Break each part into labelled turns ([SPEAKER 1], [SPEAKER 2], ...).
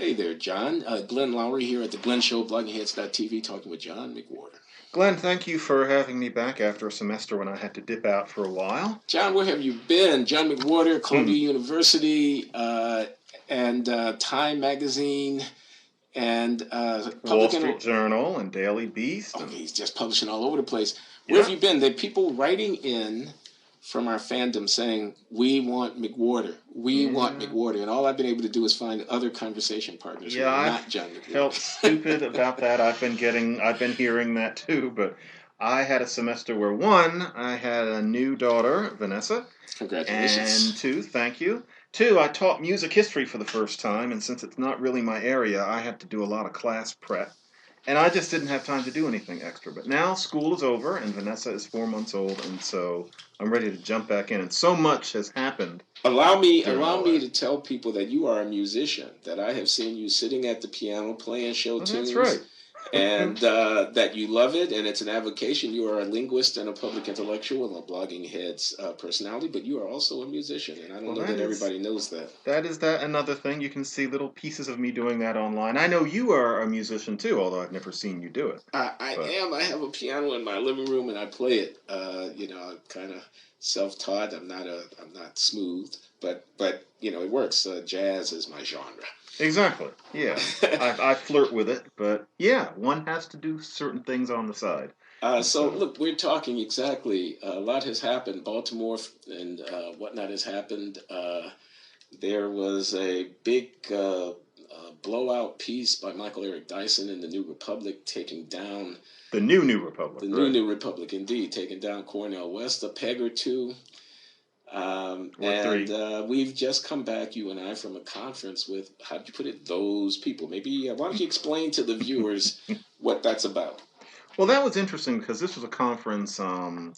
[SPEAKER 1] Hey there, John. Glenn Loury here at the Glenn Show, bloggingheads.tv, talking with John McWhorter.
[SPEAKER 2] Glenn, thank you for having me back after a semester when I had to dip out for a while.
[SPEAKER 1] John, where have you been? John McWhorter, Columbia University, and Time Magazine, and
[SPEAKER 2] Wall Street Journal and Daily Beast.
[SPEAKER 1] Okay, he's just publishing all over the place. Where have you been? There are people writing in from our fandom saying, we want McWhorter. We want McWhorter. And all I've been able to do is find other conversation partners who are not John McWhorter.
[SPEAKER 2] I felt stupid about that. I've been hearing that too, but I had a semester where I had a new daughter, Vanessa.
[SPEAKER 1] Congratulations.
[SPEAKER 2] And thank you. I taught music history for the first time, and since it's not really my area, I had to do a lot of class prep. And I just didn't have time to do anything extra. But now school is over, and Vanessa is 4 months old, and so I'm ready to jump back in. And so much has happened.
[SPEAKER 1] Allow me to tell people that you are a musician, that I have seen you sitting at the piano playing show tunes.
[SPEAKER 2] That's right.
[SPEAKER 1] And that you love it, and it's an avocation. You are a linguist and a public intellectual and a Blogging Heads personality, but you are also a musician, and I don't know that everybody knows that.
[SPEAKER 2] That is another thing. You can see little pieces of me doing that online. I know you are a musician too, although I've never seen you do it.
[SPEAKER 1] I am. I have a piano in my living room, and I play it. I'm kind of self-taught. I'm not smooth, but it works. Jazz is my genre.
[SPEAKER 2] Exactly. Yeah. I flirt with it, but yeah, one has to do certain things on the side.
[SPEAKER 1] So look, we're talking exactly. A lot has happened. Baltimore and whatnot has happened. There was a big blowout piece by Michael Eric Dyson in the New Republic taking down
[SPEAKER 2] the New Republic.
[SPEAKER 1] New Republic, indeed, taking down Cornel West a peg or two. We've just come back, you and I, from a conference with, how do you put it, those people. Maybe, why don't you explain to the viewers what that's about?
[SPEAKER 2] Well, that was interesting because this was a conference on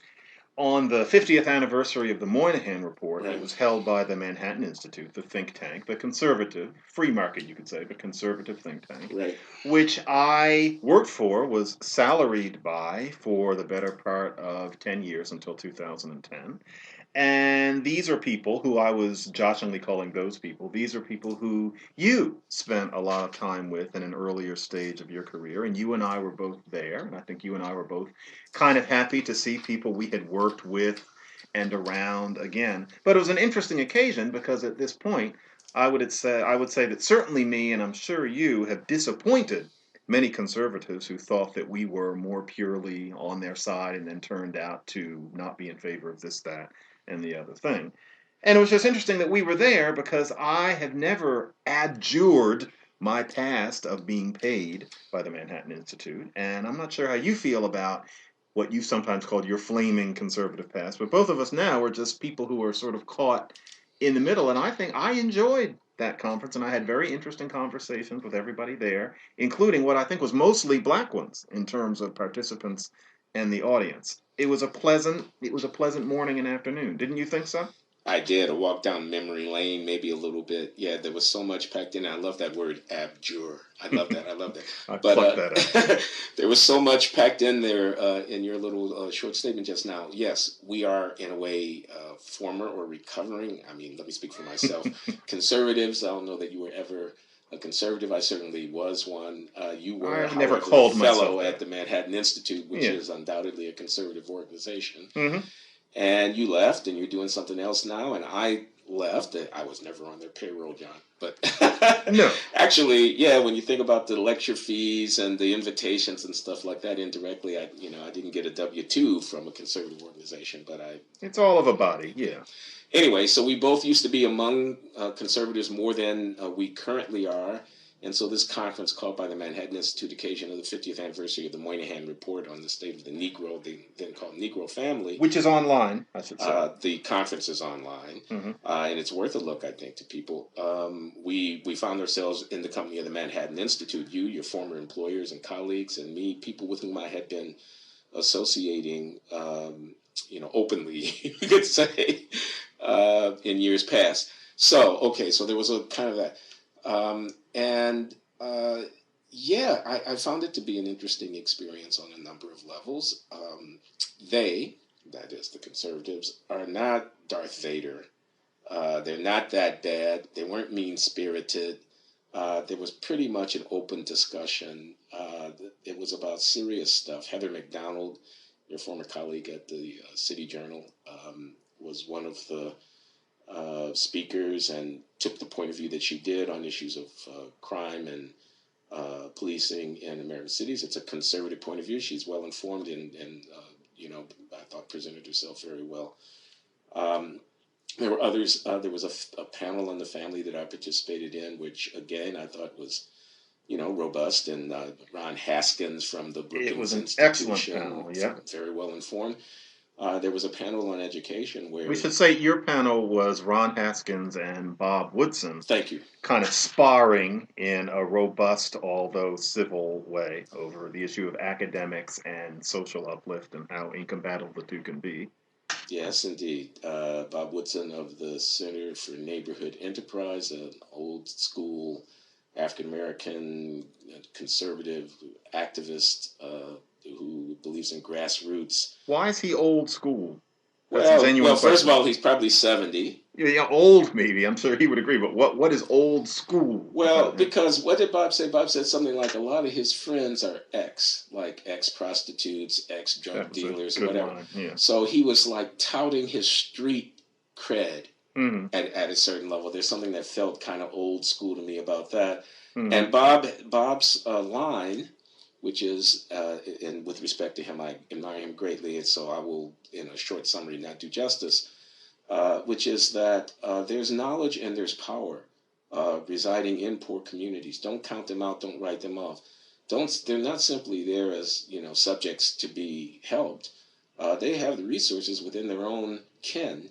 [SPEAKER 2] the 50th anniversary of the Moynihan report. Right. It was held by the Manhattan Institute, the think tank, the conservative, free market, you could say, but conservative think tank,
[SPEAKER 1] right,
[SPEAKER 2] which I worked for, was salaried by for the better part of 10 years until 2010. And these are people who I was joshingly calling those people. These are people who you spent a lot of time with in an earlier stage of your career. And you and I were both there. And I think you and I were both kind of happy to see people we had worked with and around again. But it was an interesting occasion because at this point, I would say that certainly me, and I'm sure you, have disappointed many conservatives who thought that we were more purely on their side and then turned out to not be in favor of this, that, and the other thing. And it was just interesting that we were there because I have never adjured my past of being paid by the Manhattan Institute. And I'm not sure how you feel about what you sometimes called your flaming conservative past, but both of us now are just people who are sort of caught in the middle. And I think I enjoyed that conference, and I had very interesting conversations with everybody there, including what I think was mostly black ones in terms of participants and the audience. It was a pleasant morning and afternoon. Didn't you think so?
[SPEAKER 1] I did. A walk down memory lane, maybe a little bit. Yeah, there was so much packed in. I love that word, abjure. I love that.
[SPEAKER 2] That
[SPEAKER 1] there was so much packed in there in your little short statement just now. Yes, we are in a way former or recovering. I mean, let me speak for myself. Conservatives. I don't know that you were ever a conservative. I certainly was one. You were,
[SPEAKER 2] I never called
[SPEAKER 1] a fellow at the Manhattan Institute, which is undoubtedly a conservative organization.
[SPEAKER 2] Mm-hmm.
[SPEAKER 1] And you left, and you're doing something else now. And I left. I was never on their payroll, John. But
[SPEAKER 2] no,
[SPEAKER 1] actually, yeah. When you think about the lecture fees and the invitations and stuff like that, indirectly, I didn't get a W-2 from a conservative organization, but
[SPEAKER 2] it's all of a body, yeah.
[SPEAKER 1] Anyway, so we both used to be among conservatives more than we currently are. And so this conference called by the Manhattan Institute occasion of the 50th anniversary of the Moynihan report on the state of the Negro, the then called Negro family.
[SPEAKER 2] Which is online, I should say.
[SPEAKER 1] The conference is online, and it's worth a look, I think, to people. We found ourselves in the company of the Manhattan Institute, you, your former employers and colleagues, and me, people with whom I had been associating, openly, you could say, in years past. So there was a kind of that. I found it to be an interesting experience on a number of levels. They, that is the conservatives, are not Darth Vader. They're not that bad. They weren't mean-spirited. there was pretty much an open discussion. It was about serious stuff. Heather McDonald, your former colleague at the City Journal, was one of the speakers and took the point of view that she did on issues of crime and policing in American cities. It's a conservative point of view. She's well informed and I thought presented herself very well. There were others. There was a panel on the family that I participated in, which again I thought was, robust. And Ron Haskins from the Brookings
[SPEAKER 2] It was an
[SPEAKER 1] Institution,
[SPEAKER 2] excellent panel. Yeah.
[SPEAKER 1] very well informed. There was a panel on education where
[SPEAKER 2] We should say your panel was Ron Haskins and Bob Woodson.
[SPEAKER 1] Thank you.
[SPEAKER 2] Kind of sparring in a robust, although civil way over the issue of academics and social uplift and how incompatible the two can be.
[SPEAKER 1] Yes, indeed. Bob Woodson of the Center for Neighborhood Enterprise, an old school African American conservative activist who believes in grassroots.
[SPEAKER 2] Why is he old school?
[SPEAKER 1] Well, first of all, he's probably 70.
[SPEAKER 2] Yeah, old maybe. I'm sure he would agree. But what is old school?
[SPEAKER 1] Well, because what did Bob say? Bob said something like a lot of his friends are ex-prostitutes, ex-drug dealers, or whatever.
[SPEAKER 2] Yeah.
[SPEAKER 1] So he was like touting his street cred
[SPEAKER 2] mm-hmm.
[SPEAKER 1] at a certain level. There's something that felt kind of old school to me about that.
[SPEAKER 2] Mm-hmm.
[SPEAKER 1] And Bob's line, which is, and with respect to him, I admire him greatly, and so I will, in a short summary, not do justice, which is that there's knowledge and there's power residing in poor communities. Don't count them out. Don't write them off. They're not simply there as subjects to be helped. They have the resources within their own ken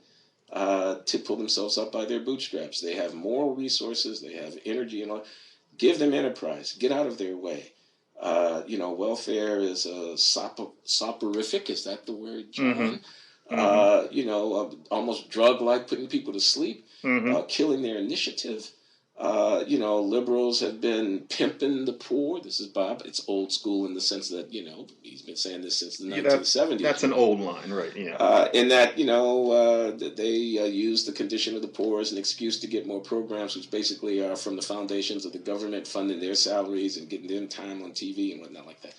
[SPEAKER 1] to pull themselves up by their bootstraps. They have moral resources. They have energy and all. Give them enterprise. Get out of their way. Welfare is soporific. Is that the word, John?
[SPEAKER 2] Mm-hmm. Mm-hmm.
[SPEAKER 1] Almost drug-like, putting people to sleep,
[SPEAKER 2] mm-hmm.
[SPEAKER 1] Killing their initiative. Liberals have been pimping the poor. This is Bob. It's old school in the sense that, he's been saying this since the 1970s.
[SPEAKER 2] That's an old line, right? Yeah.
[SPEAKER 1] In that, they use the condition of the poor as an excuse to get more programs, which basically are from the foundations of the government funding their salaries and getting them time on TV and whatnot like that.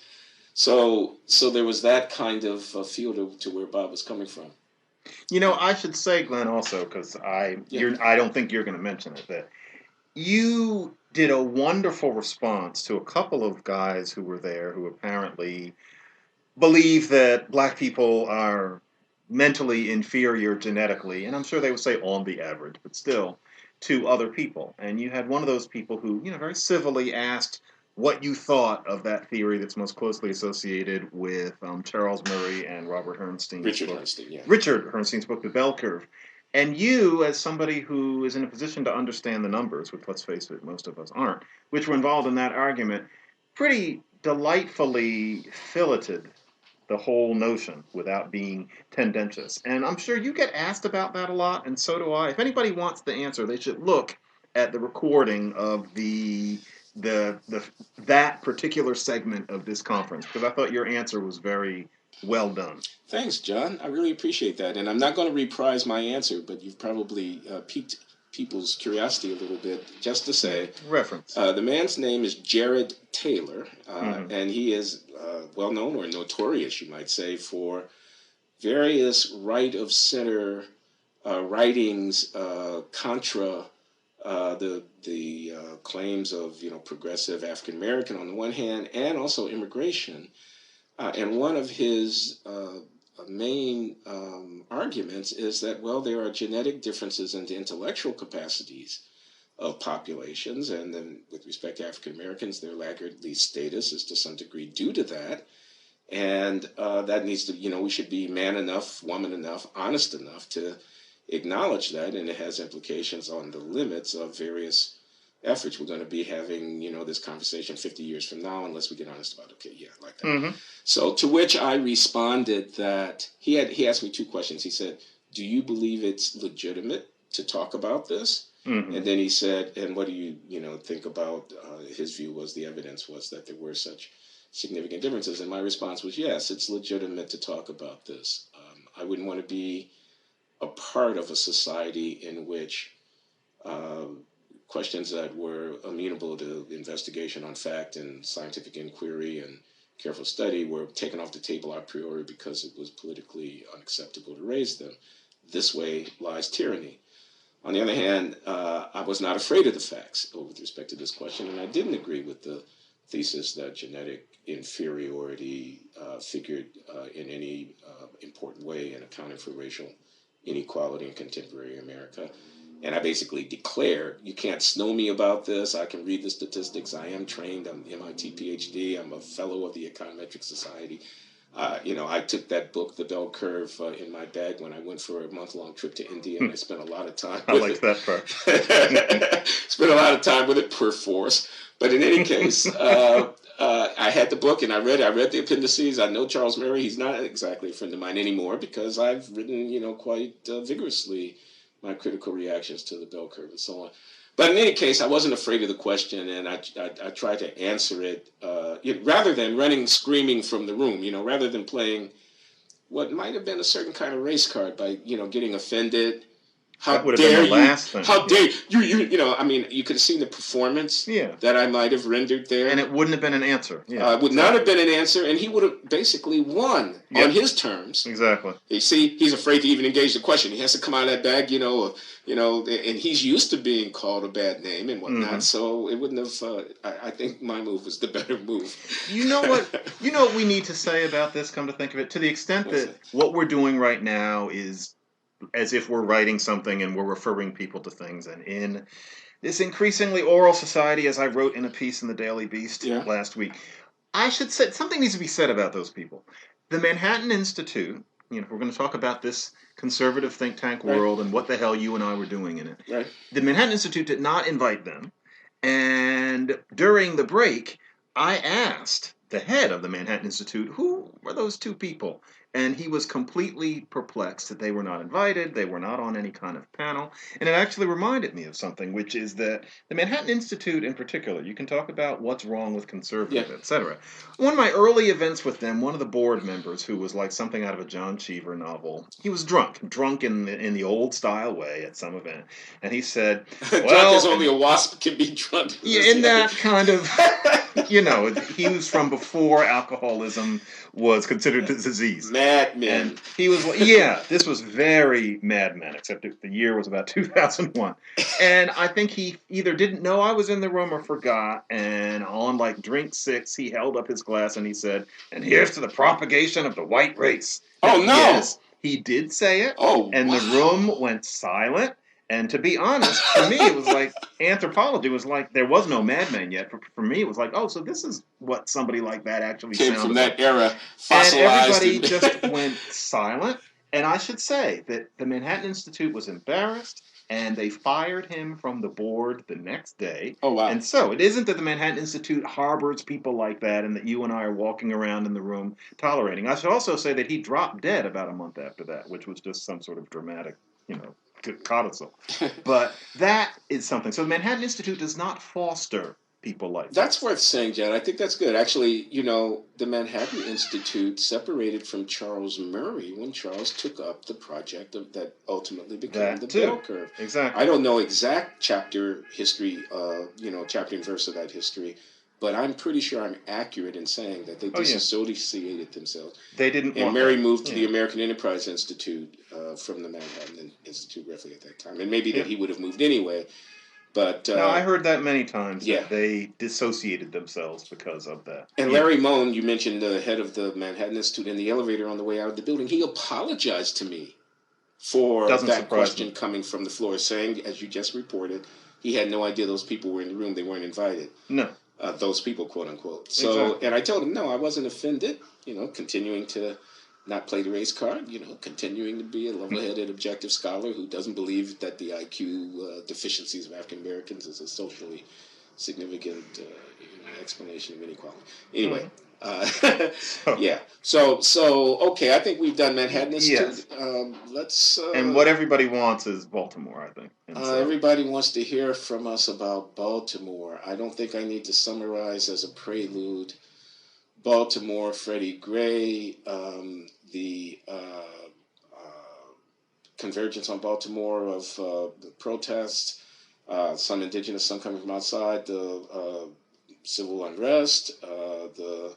[SPEAKER 1] So there was that kind of feel to where Bob was coming from.
[SPEAKER 2] I should say, Glenn, also, because I don't think you're going to mention it, that you did a wonderful response to a couple of guys who were there who apparently believe that black people are mentally inferior genetically, and I'm sure they would say on the average, but still, to other people. And you had one of those people who, very civilly asked what you thought of that theory that's most closely associated with Charles Murray and Richard Herrnstein's book, The Bell Curve. And you, as somebody who is in a position to understand the numbers, which, let's face it, most of us aren't, which were involved in that argument, pretty delightfully filleted the whole notion without being tendentious. And I'm sure you get asked about that a lot, and so do I. If anybody wants the answer, they should look at the recording of that particular segment of this conference, because I thought your answer was very well done.
[SPEAKER 1] Thanks, John. I really appreciate that. And I'm not going to reprise my answer, but you've probably piqued people's curiosity a little bit. Just to say,
[SPEAKER 2] reference.
[SPEAKER 1] The man's name is Jared Taylor, and he is well known, or notorious, you might say, for various right of center writings contra the claims of progressive African American on the one hand, and also immigration. And one of his main arguments is that, there are genetic differences in the intellectual capacities of populations, and then with respect to African Americans, their laggardly status is to some degree due to that. And that needs to, we should be man enough, woman enough, honest enough to acknowledge that, and it has implications on the limits of various efforts. We're going to be having, this conversation 50 years from now, unless we get honest about it. Okay, yeah, like that.
[SPEAKER 2] Mm-hmm.
[SPEAKER 1] So to which I responded that he asked me two questions. He said, "Do you believe it's legitimate to talk about this?"
[SPEAKER 2] Mm-hmm.
[SPEAKER 1] And then he said, "And what do you, think about?" His view was the evidence was that there were such significant differences. And my response was, yes, it's legitimate to talk about this. I wouldn't want to be a part of a society in which questions that were amenable to investigation on fact and scientific inquiry and careful study were taken off the table a priori because it was politically unacceptable to raise them. This way lies tyranny. On the other hand, I was not afraid of the facts with respect to this question, and I didn't agree with the thesis that genetic inferiority figured in any important way in accounting for racial inequality in contemporary America. And I basically declared, you can't snow me about this. I can read the statistics. I am trained. I'm MIT PhD. I'm a fellow of the Econometric Society. I took that book, The Bell Curve, in my bag when I went for a month-long trip to India, and I spent a lot of time with it.
[SPEAKER 2] I like that part.
[SPEAKER 1] Spent a lot of time with it per force. But in any case, I had the book, and I read the appendices. I know Charles Murray. He's not exactly a friend of mine anymore because I've written, quite vigorously my critical reactions to the bell curve and so on. But in any case, I wasn't afraid of the question, and I tried to answer it rather than running screaming from the room, rather than playing what might have been a certain kind of race card by, getting offended. How
[SPEAKER 2] that would have
[SPEAKER 1] dare
[SPEAKER 2] been the
[SPEAKER 1] you?
[SPEAKER 2] last thing.
[SPEAKER 1] How dare you? You could have seen the performance that I might have rendered there.
[SPEAKER 2] And it wouldn't have been an answer.
[SPEAKER 1] Would not have been an answer, and he would have basically won on his terms.
[SPEAKER 2] Exactly.
[SPEAKER 1] You see, he's afraid to even engage the question. He has to come out of that bag, and he's used to being called a bad name and whatnot,
[SPEAKER 2] Mm-hmm.
[SPEAKER 1] so it wouldn't have, I think my move was the better move.
[SPEAKER 2] You know what we need to say about this, come to think of it? To the extent that what we're doing right now is as if we're writing something and we're referring people to things. And in this increasingly oral society, as I wrote in a piece in the Daily Beast last week, I should say something needs to be said about those people. The Manhattan Institute, if we're going to talk about this conservative think tank world and what the hell you and I were doing in it, the Manhattan Institute did not invite them. And during the break, I asked the head of the Manhattan Institute, who were those two people? And he was completely perplexed that they were not invited, they were not on any kind of panel. And it actually reminded me of something, which is that the Manhattan Institute in particular, you can talk about what's wrong with conservative, etc. One of my early events with them, one of the board members, who was like something out of a John Cheever novel, he was drunk in the old style way at some event. And he said,
[SPEAKER 1] drunk as only a wasp can be drunk.
[SPEAKER 2] Yeah, in that kind of, he was from before alcoholism was considered a disease.
[SPEAKER 1] Mad Men.
[SPEAKER 2] And he was, this was very Mad Men, except the year was about 2001. And I think he either didn't know I was in the room or forgot, and on like drink 6, he held up his glass and he said, "And here's to the propagation of the white race."
[SPEAKER 1] Oh, no!
[SPEAKER 2] Yes, he did say it, and the room went silent. And to be honest, for me, it was like anthropology was like there was no Mad Men yet. For me, it was like, so this is what somebody like that actually
[SPEAKER 1] came
[SPEAKER 2] sounded
[SPEAKER 1] from that
[SPEAKER 2] like.
[SPEAKER 1] era.
[SPEAKER 2] And everybody just went silent. And I should say that the Manhattan Institute was embarrassed, and they fired him from the board the next day.
[SPEAKER 1] Oh, wow.
[SPEAKER 2] And so it isn't that the Manhattan Institute harbors people like that and that you and I are walking around in the room tolerating. I should also say that he dropped dead about a month after that, which was just some sort of dramatic, codicil. But that is something. So the Manhattan Institute does not foster people like that.
[SPEAKER 1] That's worth saying, Jan. I think that's good. Actually, the Manhattan Institute separated from Charles Murray when Charles took up the project that ultimately became the bell curve.
[SPEAKER 2] Exactly.
[SPEAKER 1] I don't know exact chapter history, chapter and verse of that history, but I'm pretty sure I'm accurate in saying that they disassociated themselves.
[SPEAKER 2] They didn't.
[SPEAKER 1] And Murray moved to the American Enterprise Institute from the Manhattan Institute roughly at that time, and maybe that he would have moved anyway. But
[SPEAKER 2] no, I heard that many times. That they dissociated themselves because of that.
[SPEAKER 1] And Larry Moan, you mentioned the head of the Manhattan Institute, in the elevator on the way out of the building, he apologized to me for that question coming from the floor, saying, as you just reported, he had no idea those people were in the room; they weren't invited.
[SPEAKER 2] No.
[SPEAKER 1] Those people, quote unquote. So, and I told him, no, I wasn't offended. Continuing to not play the race card. Continuing to be a level-headed, objective scholar who doesn't believe that the IQ deficiencies of African Americans is a socially significant explanation of inequality. Anyway, So okay, I think we've done Manhattan Institute. Let's.
[SPEAKER 2] And what everybody wants is Baltimore, I think.
[SPEAKER 1] Everybody wants to hear from us about Baltimore. I don't think I need to summarize as a prelude. Baltimore, Freddie Gray, the convergence on Baltimore of the protests, some indigenous, some coming from outside, the civil unrest, the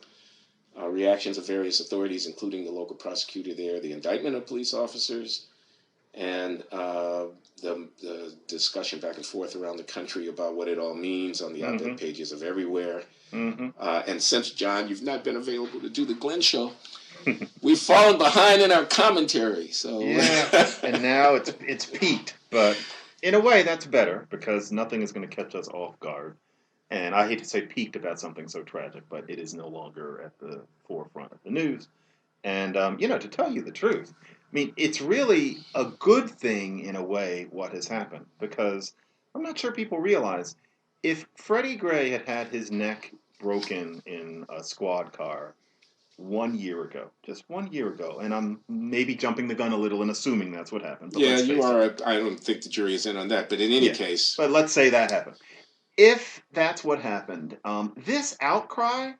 [SPEAKER 1] reactions of various authorities, including the local prosecutor there, the indictment of police officers, and the discussion back and forth around the country about what it all means on the op-ed pages of everywhere. And since, John, you've not been available to do the Glenn show, we've fallen behind in our commentary. So
[SPEAKER 2] yeah, and now it's peaked, but in a way that's better because nothing is going to catch us off guard. And I hate to say peaked about something so tragic, but it is no longer at the forefront of the news. And to tell you the truth, I mean, it's really a good thing in a way what has happened because I'm not sure people realize if Freddie Gray had had his neck broken in a squad car 1 year ago, just 1 year ago, and I'm maybe jumping the gun a little and assuming that's what happened. But
[SPEAKER 1] yeah, you are. I don't think the jury is in on that, but in any case,
[SPEAKER 2] but let's say that happened. If that's what happened, this outcry,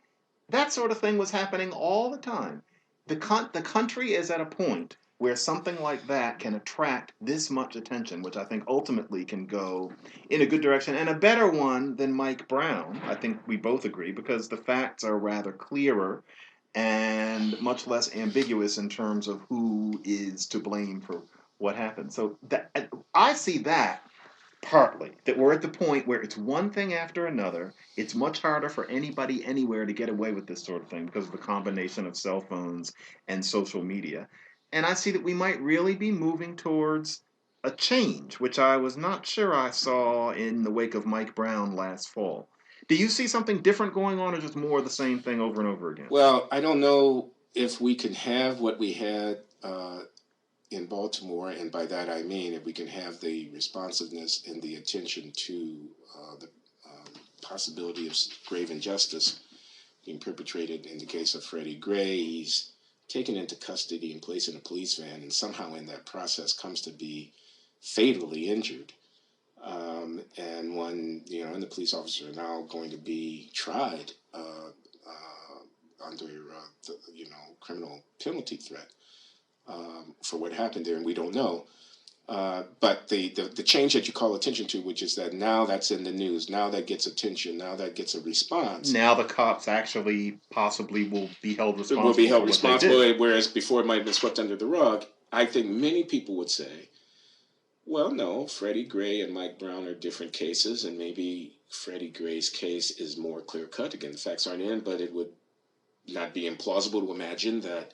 [SPEAKER 2] that sort of thing was happening all the time. The country is at a point where something like that can attract this much attention, which I think ultimately can go in a good direction and a better one than Mike Brown. I think we both agree because the facts are rather clearer and much less ambiguous in terms of who is to blame for what happened. So I see that partly that we're at the point where it's one thing after another. It's much harder for anybody anywhere to get away with this sort of thing because of the combination of cell phones and social media. And I see that we might really be moving towards a change, which I was not sure I saw in the wake of Mike Brown last fall. Do you see something different going on or just more of the same thing over and over again?
[SPEAKER 1] Well, I don't know if we can have what we had in Baltimore, and by that I mean if we can have the responsiveness and the attention to the possibility of grave injustice being perpetrated in the case of Freddie Gray. He's taken into custody and placed in a police van, and somehow in that process comes to be fatally injured. And when, and the police officers are now going to be tried under criminal penalty threat for what happened there, and we don't know. But the change that you call attention to, which is that now that's in the news, now that gets attention, now that gets a response.
[SPEAKER 2] Now the cops actually possibly will be held responsible.
[SPEAKER 1] Whereas before it might have been swept under the rug. I think many people would say, well, no, Freddie Gray and Mike Brown are different cases, and maybe Freddie Gray's case is more clear-cut. Again, the facts aren't in, but it would not be implausible to imagine that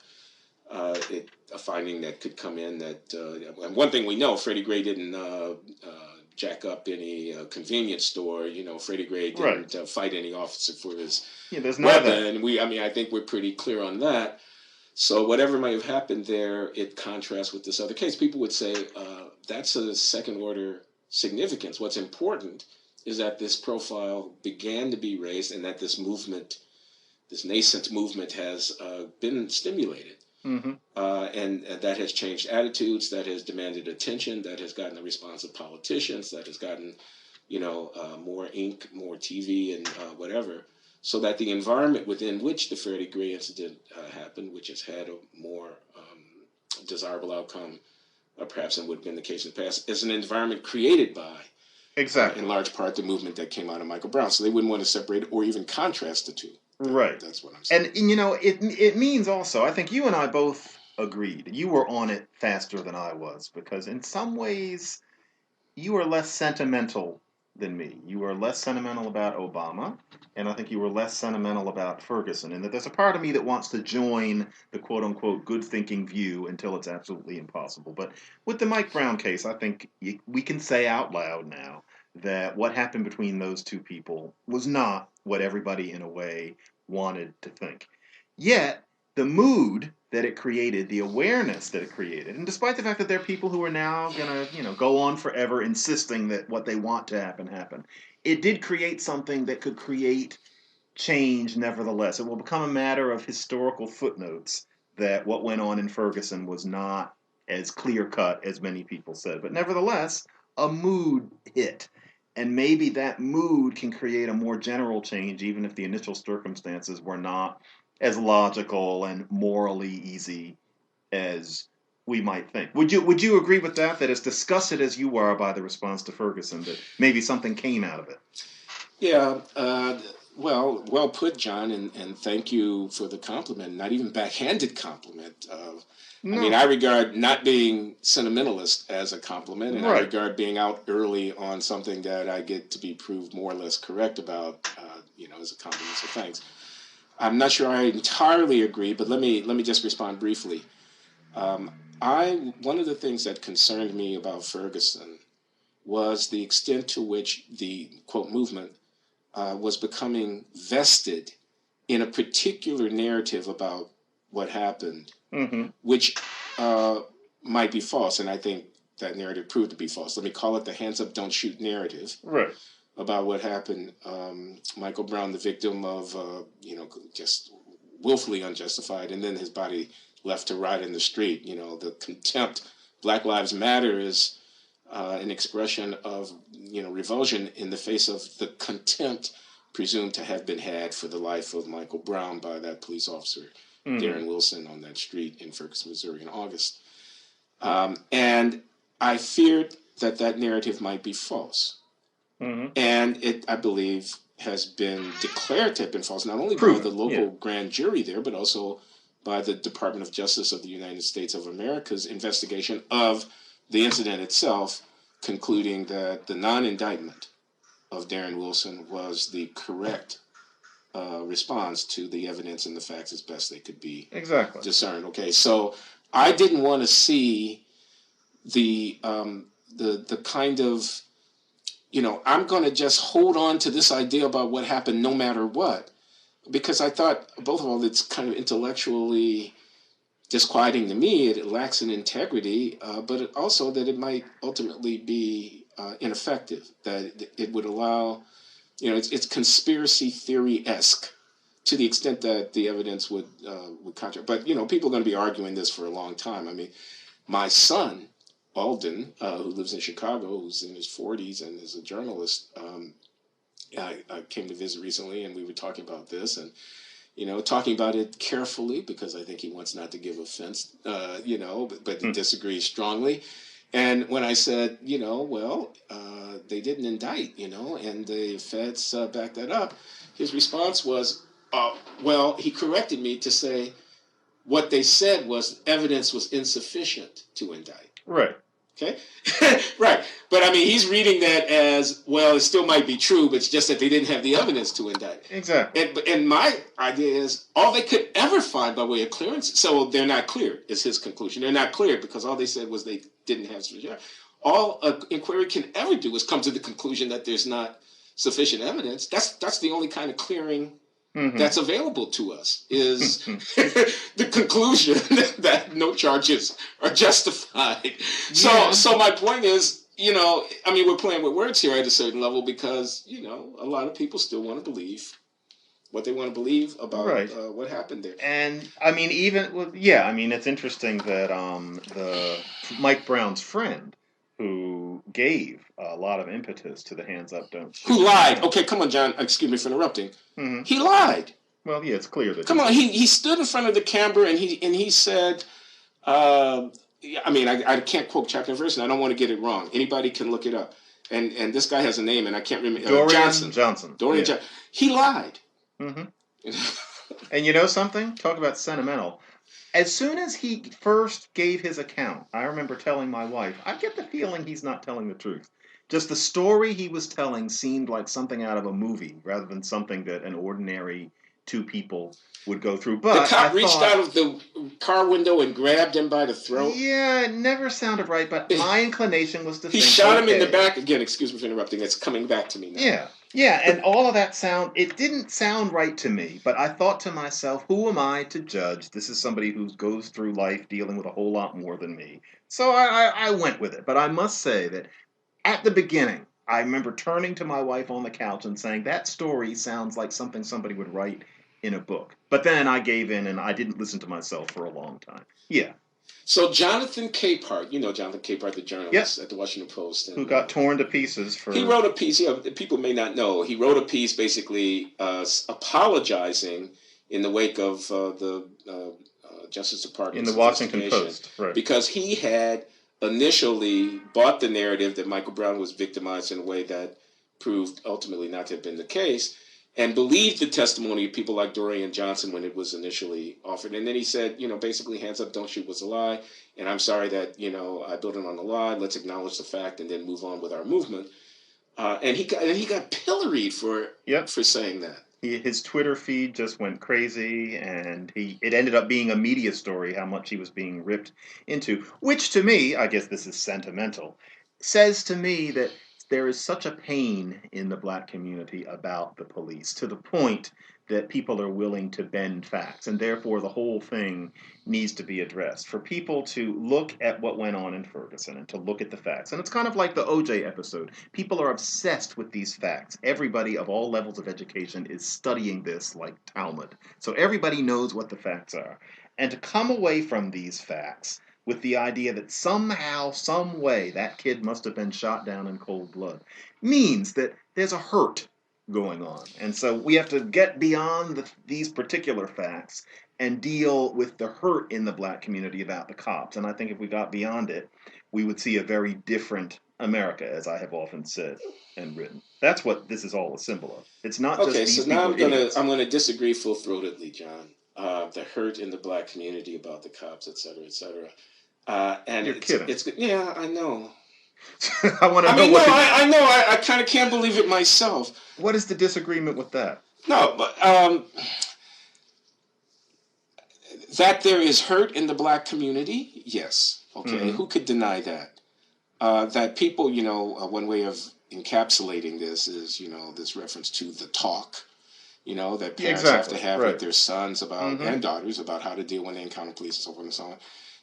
[SPEAKER 1] a finding that could come in that, and one thing we know, Freddie Gray didn't jack up any convenience store. Freddie Gray didn't fight any officer for his weapon. I think we're pretty clear on that. So whatever might have happened there, it contrasts with this other case. People would say that's a second-order significance. What's important is that this profile began to be raised and that this movement, this nascent movement, has been stimulated.
[SPEAKER 2] Mm-hmm.
[SPEAKER 1] And that has changed attitudes, that has demanded attention, that has gotten the response of politicians, that has gotten, more ink, more TV, and whatever. So that the environment within which the Freddie Gray incident happened, which has had a more desirable outcome, perhaps than would have been the case in the past, is an environment created by, in large part, the movement that came out of Michael Brown. So they wouldn't want to separate or even contrast the two.
[SPEAKER 2] Right.
[SPEAKER 1] That's what I'm saying.
[SPEAKER 2] And, it means also, I think you and I both agreed. You were on it faster than I was because in some ways you are less sentimental than me. You were less sentimental about Obama, and I think you were less sentimental about Ferguson. And that there's a part of me that wants to join the quote-unquote good-thinking view until it's absolutely impossible. But with the Mike Brown case, I think we can say out loud now that what happened between those two people was not what everybody, in a way, wanted to think. Yet, the mood that it created, the awareness that it created, and despite the fact that there are people who are now going to, go on forever insisting that what they want to happen, it did create something that could create change nevertheless. It will become a matter of historical footnotes that what went on in Ferguson was not as clear-cut as many people said. But nevertheless, a mood hit. And maybe that mood can create a more general change, even if the initial circumstances were not as logical and morally easy as we might think. Would you agree with that? That as disgusted as you are by the response to Ferguson, that maybe something came out of it.
[SPEAKER 1] Yeah. Well put, John, and thank you for the compliment. Not even backhanded compliment. I mean,
[SPEAKER 2] No,
[SPEAKER 1] I regard not being sentimentalist as a compliment, and I
[SPEAKER 2] right.
[SPEAKER 1] regard being out early on something that I get to be proved more or less correct about, as a compliment. So thanks. I'm not sure I entirely agree, but let me just respond briefly. Um, One of the things that concerned me about Ferguson was the extent to which the quote movement was becoming vested in a particular narrative about what happened,
[SPEAKER 2] Mm-hmm.
[SPEAKER 1] which uh, might be false, and I think that narrative proved to be false. Let me call it the hands up, don't shoot narrative
[SPEAKER 2] Right.
[SPEAKER 1] about what happened. Michael Brown, the victim of, just willfully unjustified, and then his body left to rot in the street. The contempt. Black Lives Matter is an expression of, revulsion in the face of the contempt presumed to have been had for the life of Michael Brown by that police officer,
[SPEAKER 2] Mm-hmm.
[SPEAKER 1] Darren Wilson, on that street in Ferguson, Missouri in August. And I feared that narrative might be false.
[SPEAKER 2] Mm-hmm.
[SPEAKER 1] And it, I believe, has been declared to have been false, not only by
[SPEAKER 2] Proven,
[SPEAKER 1] the local
[SPEAKER 2] yeah.
[SPEAKER 1] grand jury there, but also by the Department of Justice of the United States of America's investigation of the incident itself, concluding that the non-indictment of Darren Wilson was the correct response to the evidence and the facts as best they could be
[SPEAKER 2] Exactly.
[SPEAKER 1] discerned. Okay, so I didn't want to see the kind of, I'm going to just hold on to this idea about what happened no matter what, because I thought, both of all, it's kind of intellectually disquieting to me. It lacks an integrity, but also that it might ultimately be ineffective, that it would allow, it's conspiracy theory-esque to the extent that the evidence would contradict. But, people are going to be arguing this for a long time. I mean, my son, Alden, who lives in Chicago, who's in his 40s and is a journalist, I came to visit recently, and we were talking about this, and talking about it carefully because I think he wants not to give offense, but he disagrees strongly. And when I said, they didn't indict, and the feds backed that up, his response was, he corrected me to say what they said was evidence was insufficient to indict.
[SPEAKER 2] Right.
[SPEAKER 1] Okay? Right. But I mean, he's reading that as, well, it still might be true, but it's just that they didn't have the evidence to indict.
[SPEAKER 2] Exactly.
[SPEAKER 1] And my idea is all they could ever find by way of clearance, so they're not clear, is his conclusion. They're not clear because all they said was they didn't have sufficient. All an inquiry can ever do is come to the conclusion that there's not sufficient evidence. That's the only kind of clearing that's available to us, is the conclusion that no charges are justified. So my point is, we're playing with words here at a certain level because, a lot of people still want to believe what they want to believe about what happened there.
[SPEAKER 2] And I mean, it's interesting that the Mike Brown's friend, who gave a lot of impetus to the hands up, don't shoot.
[SPEAKER 1] Who lied? Okay, come on, John. Excuse me for interrupting.
[SPEAKER 2] Mm-hmm.
[SPEAKER 1] He lied.
[SPEAKER 2] Well, yeah, it's clear that.
[SPEAKER 1] Come on, he stood in front of the camera and he said, I can't quote chapter and verse, and I don't want to get it wrong. Anybody can look it up. And this guy has a name, and I can't remember.
[SPEAKER 2] Dorian
[SPEAKER 1] Johnson.
[SPEAKER 2] Yeah.
[SPEAKER 1] Johnson. He lied.
[SPEAKER 2] Mm-hmm. And you know something? Talk about sentimental. As soon as he first gave his account, I remember telling my wife, I get the feeling he's not telling the truth. Just the story he was telling seemed like something out of a movie rather than something that an ordinary two people would go through. But
[SPEAKER 1] the cop reached out of the car window and grabbed him by the throat.
[SPEAKER 2] Yeah, it never sounded right, but my inclination was to think,
[SPEAKER 1] he shot him in the back. Again, excuse me for interrupting. It's coming back to me now.
[SPEAKER 2] Yeah, and all of that it didn't sound right to me, but I thought to myself, who am I to judge? This is somebody who goes through life dealing with a whole lot more than me. So I went with it. But I must say that at the beginning, I remember turning to my wife on the couch and saying, that story sounds like something somebody would write in a book. But then I gave in and I didn't listen to myself for a long time. Yeah.
[SPEAKER 1] So Jonathan Capehart, Jonathan Capehart, the journalist at the Washington Post. And,
[SPEAKER 2] who got torn to pieces for...
[SPEAKER 1] He wrote a piece, people may not know, he wrote a piece basically apologizing in the wake of the Justice
[SPEAKER 2] In
[SPEAKER 1] Department's
[SPEAKER 2] the Washington
[SPEAKER 1] investigation
[SPEAKER 2] Post, right.
[SPEAKER 1] because he had initially bought the narrative that Michael Brown was victimized in a way that proved ultimately not to have been the case, and believed the testimony of people like Dorian Johnson when it was initially offered. And then he said, basically, hands up, don't shoot was a lie. And I'm sorry that, I built it on a lie. Let's acknowledge the fact and then move on with our movement. And he got pilloried for saying that.
[SPEAKER 2] His Twitter feed just went crazy, and it ended up being a media story how much he was being ripped into, which to me, I guess this is sentimental, says to me that there is such a pain in the black community about the police to the point that people are willing to bend facts, and therefore the whole thing needs to be addressed. For people to look at what went on in Ferguson and to look at the facts, and it's kind of like the OJ episode. People are obsessed with these facts. Everybody of all levels of education is studying this like Talmud. So everybody knows what the facts are. And to come away from these facts with the idea that somehow, some way, that kid must have been shot down in cold blood means that there's a hurt going on. And so we have to get beyond these particular facts and deal with the hurt in the black community about the cops. And I think if we got beyond it, we would see a very different America, as I have often said and written. That's what this is all a symbol of. It's not just these people.
[SPEAKER 1] Okay, so now I'm gonna disagree full-throatedly, John. The hurt in the black community about the cops, et cetera, et cetera. And
[SPEAKER 2] you're kidding.
[SPEAKER 1] Yeah, I know.
[SPEAKER 2] I want to know.
[SPEAKER 1] I know. I kind of can't believe it myself.
[SPEAKER 2] What is the disagreement with that?
[SPEAKER 1] No, but that there is hurt in the black community, yes. Okay, mm-hmm. Who could deny that? That people, one way of encapsulating this is, this reference to the talk, that parents have to have with their sons about and daughters about how to deal when they encounter police and so forth and so on.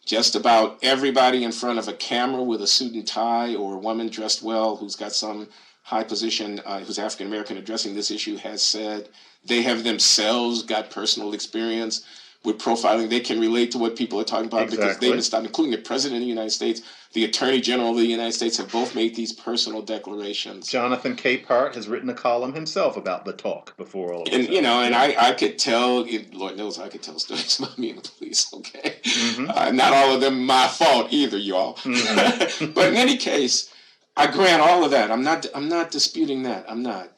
[SPEAKER 1] Just about everybody in front of a camera with a suit and tie, or a woman dressed well who's got some high position, who's African American, addressing this issue, has said they have themselves got personal experience with profiling. They can relate to what people are talking about because they've been stopped, including the President of the United States, the Attorney General of the United States have both made these personal declarations.
[SPEAKER 2] Jonathan Capehart has written a column himself about the talk before all of this.
[SPEAKER 1] And, and I could tell, Lord knows I could tell stories about me and the police, okay? Mm-hmm. Not all of them my fault either, y'all. Mm-hmm. But in any case, I grant all of that. I'm not disputing that. I'm not.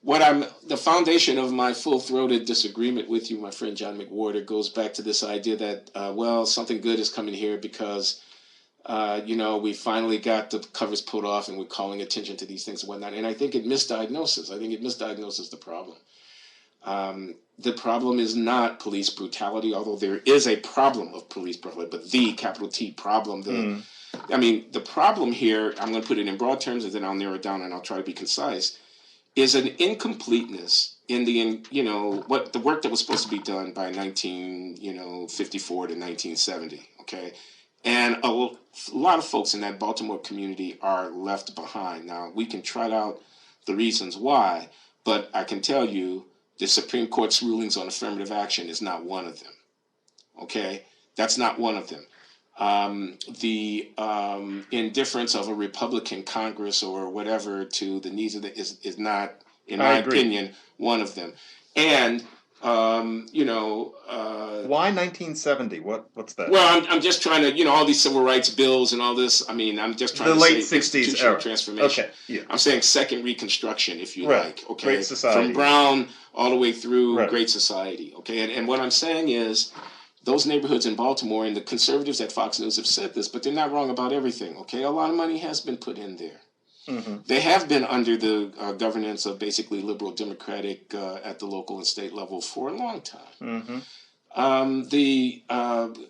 [SPEAKER 1] The foundation of my full-throated disagreement with you, my friend John McWhorter, goes back to this idea that, something good is coming here because, we finally got the covers pulled off and we're calling attention to these things and whatnot. And I think it misdiagnoses. The problem. The problem is not police brutality, although there is a problem of police brutality, but the capital T problem. The problem here, I'm going to put it in broad terms and then I'll narrow it down and I'll try to be concise, is an incompleteness in what the work that was supposed to be done by 1954 to 1970. Okay, and a lot of folks in that Baltimore community are left behind. Now we can trot out the reasons why, but I can tell you the Supreme Court's rulings on affirmative action is not one of them. Okay, that's not one of them. The indifference of a Republican Congress or whatever to the needs of is not, in my opinion, one of them. And
[SPEAKER 2] why 1970? What's that?
[SPEAKER 1] Well, I'm just trying to, all these civil rights bills and all this. I mean, I'm just trying
[SPEAKER 2] the
[SPEAKER 1] to
[SPEAKER 2] late
[SPEAKER 1] say
[SPEAKER 2] 60s era
[SPEAKER 1] transformation.
[SPEAKER 2] Okay, yeah.
[SPEAKER 1] I'm saying second Reconstruction, if you like. Okay,
[SPEAKER 2] Great Society.
[SPEAKER 1] From Brown all the way through Great Society. Okay, and what I'm saying is, those neighborhoods in Baltimore, and the conservatives at Fox News have said this, but they're not wrong about everything, okay? A lot of money has been put in there. Mm-hmm. They have been under the governance of basically liberal democratic at the local and state level for a long time. Mm-hmm. The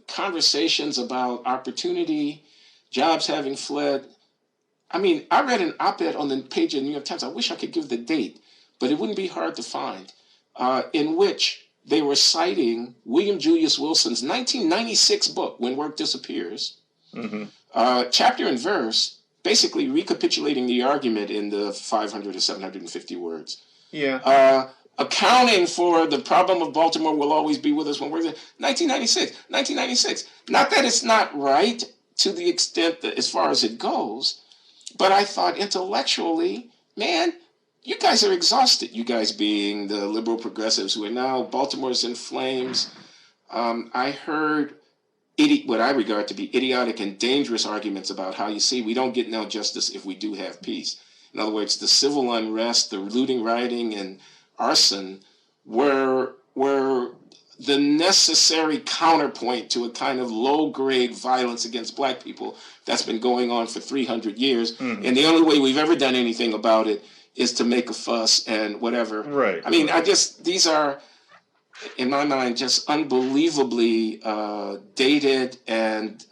[SPEAKER 1] conversations about opportunity, jobs having fled. I mean, I read an op-ed on the page of the New York Times. I wish I could give the date, but it wouldn't be hard to find, in which they were citing William Julius Wilson's 1996 book, When Work Disappears, chapter and verse, basically recapitulating the argument in the 500 or 750 words. Yeah. Accounting for the problem of Baltimore will always be with us when we're 1996. Not that it's not right to the extent that as far as it goes, but I thought intellectually, man, you guys are exhausted, you guys being the liberal progressives who are now, Baltimore's in flames. I heard what I regard to be idiotic and dangerous arguments about how, you see, we don't get no justice if we do have peace. In other words, the civil unrest, the looting, rioting, and arson were the necessary counterpoint to a kind of low-grade violence against black people that's been going on for 300 years. Mm-hmm. And the only way we've ever done anything about it is to make a fuss and whatever.
[SPEAKER 2] Right.
[SPEAKER 1] I mean, these are, in my mind, just unbelievably dated and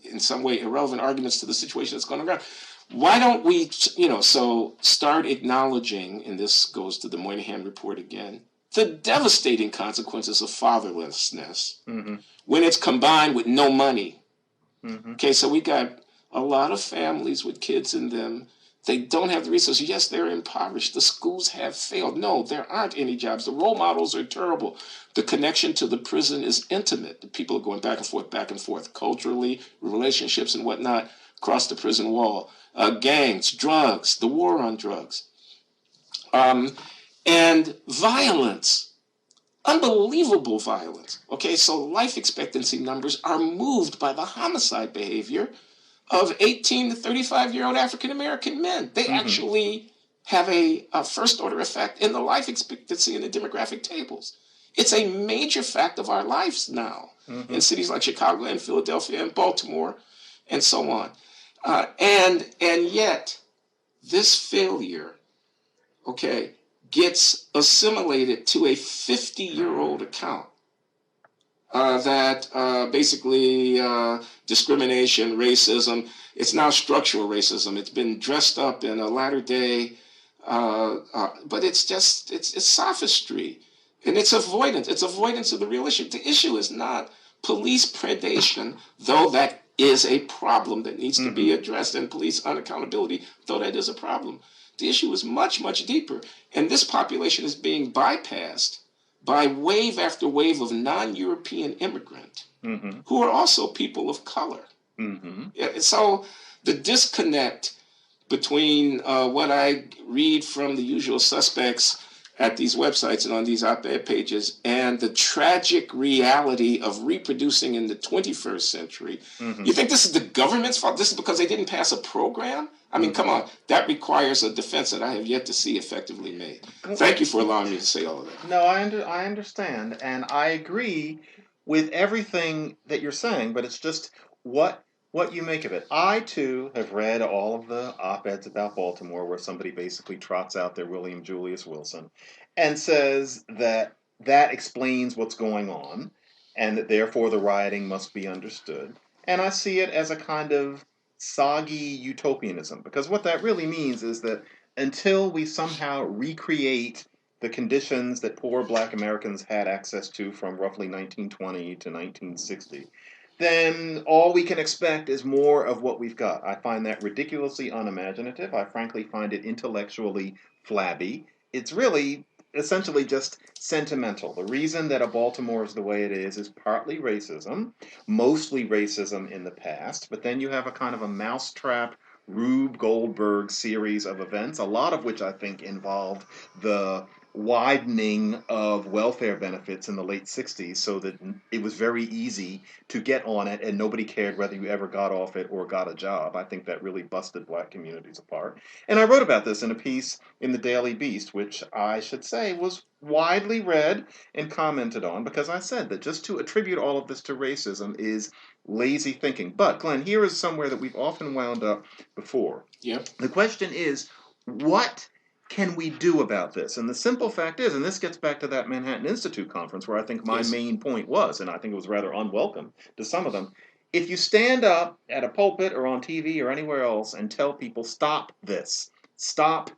[SPEAKER 1] in some way irrelevant arguments to the situation that's going on. Why don't we, start acknowledging, and this goes to the Moynihan report again, the devastating consequences of fatherlessness when it's combined with no money. Okay, so we got a lot of families with kids in them. They don't have the resources. Yes, they're impoverished. The schools have failed. No, there aren't any jobs. The role models are terrible. The connection to the prison is intimate. The people are going back and forth culturally, relationships and whatnot across the prison wall. Gangs, drugs, the war on drugs. And violence, unbelievable violence. Okay, so life expectancy numbers are moved by the homicide behavior of 18 to 35-year-old African-American men. They actually have a first-order effect in the life expectancy in the demographic tables. It's a major fact of our lives now in cities like Chicago and Philadelphia and Baltimore and so on. And yet, this failure, gets assimilated to a 50-year-old account that basically discrimination, racism, it's now structural racism. It's been dressed up in a latter day, but it's sophistry. And it's avoidance. It's avoidance of the real issue. The issue is not police predation, though that is a problem that needs to be addressed, and police unaccountability, though that is a problem. The issue is much, much deeper. And this population is being bypassed by wave after wave of non-European immigrant who are also people of color. So the disconnect between what I read from the usual suspects at these websites and on these op-ed pages and the tragic reality of reproducing in the 21st century. You think this is the government's fault? This is because they didn't pass a program? I mean, come on. That requires a defense that I have yet to see effectively made. Thank you for allowing me to say all of that.
[SPEAKER 2] No, I understand, and I agree with everything that you're saying, but it's just what you make of it. I, too, have read all of the op-eds about Baltimore where somebody basically trots out their William Julius Wilson and says that explains what's going on and that therefore the rioting must be understood. And I see it as a kind of soggy utopianism, because what that really means is that until we somehow recreate the conditions that poor black Americans had access to from roughly 1920 to 1960, then all we can expect is more of what we've got. I find that ridiculously unimaginative. I frankly find it intellectually flabby. It's really essentially just sentimental. The reason that Baltimore is the way it is partly racism, mostly racism in the past, but then you have a kind of a mousetrap Rube Goldberg series of events, a lot of which I think involved the widening of welfare benefits in the late 60s so that it was very easy to get on it and nobody cared whether you ever got off it or got a job. I think that really busted black communities apart. And I wrote about this in a piece in the Daily Beast, which I should say was widely read and commented on, because I said that just to attribute all of this to racism is lazy thinking. But, Glenn, here is somewhere that we've often wound up before.
[SPEAKER 1] Yep.
[SPEAKER 2] The question is, what can we do about this? And the simple fact is, and this gets back to that Manhattan Institute conference where I think my main point was, and I think it was rather unwelcome to some of them, if you stand up at a pulpit or on TV or anywhere else and tell people, stop this, stop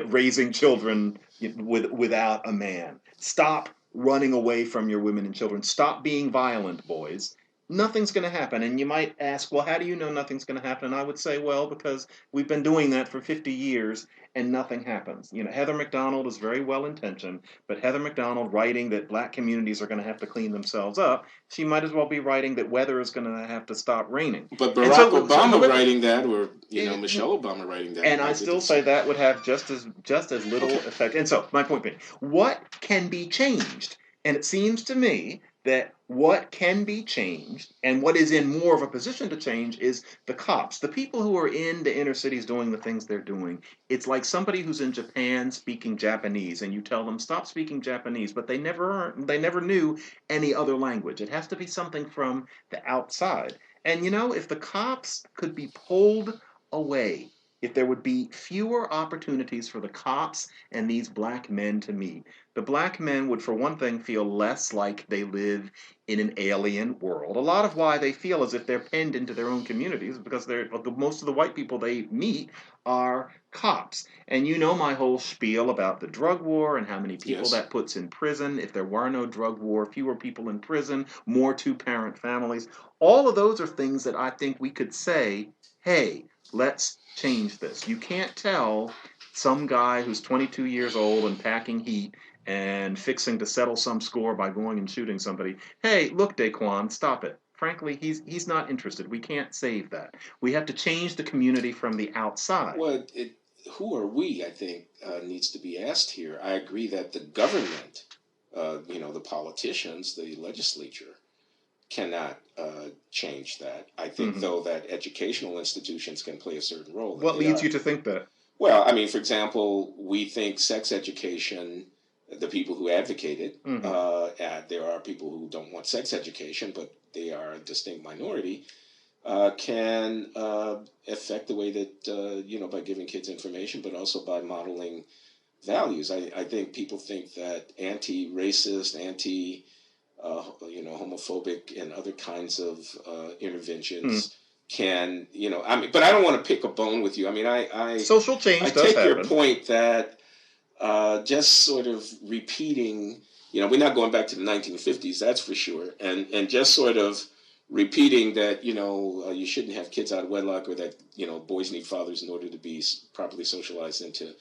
[SPEAKER 2] raising children without a man, stop running away from your women and children, stop being violent, boys, nothing's going to happen. And you might ask, well, how do you know nothing's going to happen? And I would say, well, because we've been doing that for 50 years and nothing happens. Heather McDonald is very well intentioned, but Heather McDonald writing that black communities are going to have to clean themselves up, she might as well be writing that weather is going to have to stop raining.
[SPEAKER 1] But Barack Obama writing that, or Michelle Obama writing that,
[SPEAKER 2] and I still say that would have just as little effect. And so my point being, what can be changed? And it seems to me that What can be changed and what is in more of a position to change is the cops, the people who are in the inner cities doing the things they're doing. It's like somebody who's in Japan speaking Japanese and you tell them stop speaking Japanese, but they never knew any other language. It has to be something from the outside. And if the cops could be pulled away, if there would be fewer opportunities for the cops and these black men to meet, the black men would, for one thing, feel less like they live in an alien world. A lot of why they feel as if they're penned into their own communities is because most of the white people they meet are cops. And my whole spiel about the drug war and how many people
[SPEAKER 1] Yes.
[SPEAKER 2] that puts in prison. If there were no drug war, fewer people in prison, more two-parent families. All of those are things that I think we could say, hey, let's change this. You can't tell some guy who's 22 years old and packing heat and fixing to settle some score by going and shooting somebody. Hey, look, Daquan, stop it. Frankly, he's not interested. We can't save that. We have to change the community from the outside.
[SPEAKER 1] Well, who are we, I think, needs to be asked here. I agree that the government, the politicians, the legislature, cannot change that. I think, though, that educational institutions can play a certain role.
[SPEAKER 2] What leads you to think that?
[SPEAKER 1] Well, I mean, for example, we think sex education, the people who advocate it, there are people who don't want sex education, but they are a distinct minority, can affect the way that, by giving kids information, but also by modeling values. I think people think that anti-racist, homophobic and other kinds of interventions can, but I don't want to pick a bone with you. I mean,
[SPEAKER 2] social change
[SPEAKER 1] I
[SPEAKER 2] does
[SPEAKER 1] take
[SPEAKER 2] happen.
[SPEAKER 1] your point that just sort of repeating, we're not going back to the 1950s, that's for sure, and just sort of repeating that, you shouldn't have kids out of wedlock, or that, boys need fathers in order to be properly socialized into,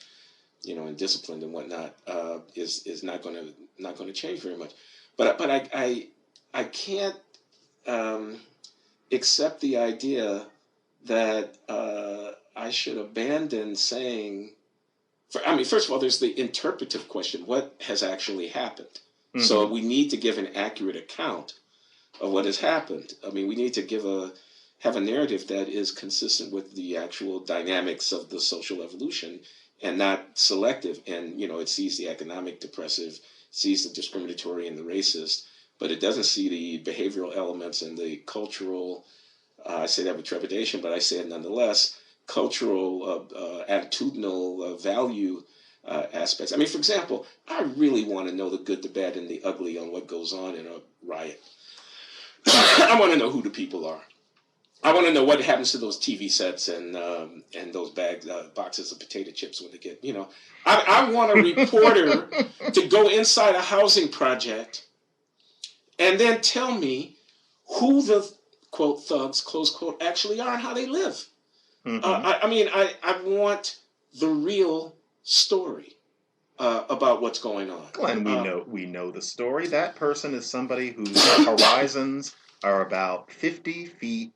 [SPEAKER 1] and disciplined and whatnot, is not going to change very much. But I can't accept the idea that I should abandon saying. First of all, there's the interpretive question: what has actually happened? So we need to give an accurate account of what has happened. I mean, we need to have a narrative that is consistent with the actual dynamics of the social evolution, and not selective. And it sees the economic depressive, sees the discriminatory and the racist, but it doesn't see the behavioral elements and the cultural. I say that with trepidation, but I say it nonetheless. Cultural, attitudinal value aspects. I mean, for example, I really want to know the good, the bad, and the ugly on what goes on in a riot. I want to know who the people are. I want to know what happens to those TV sets and those boxes of potato chips when they get, I want a reporter to go inside a housing project and then tell me who the, quote, thugs, close quote, actually are and how they live. I want the real story about what's going on.
[SPEAKER 2] Glenn, we know the story. That person is somebody whose horizons are about 50 feet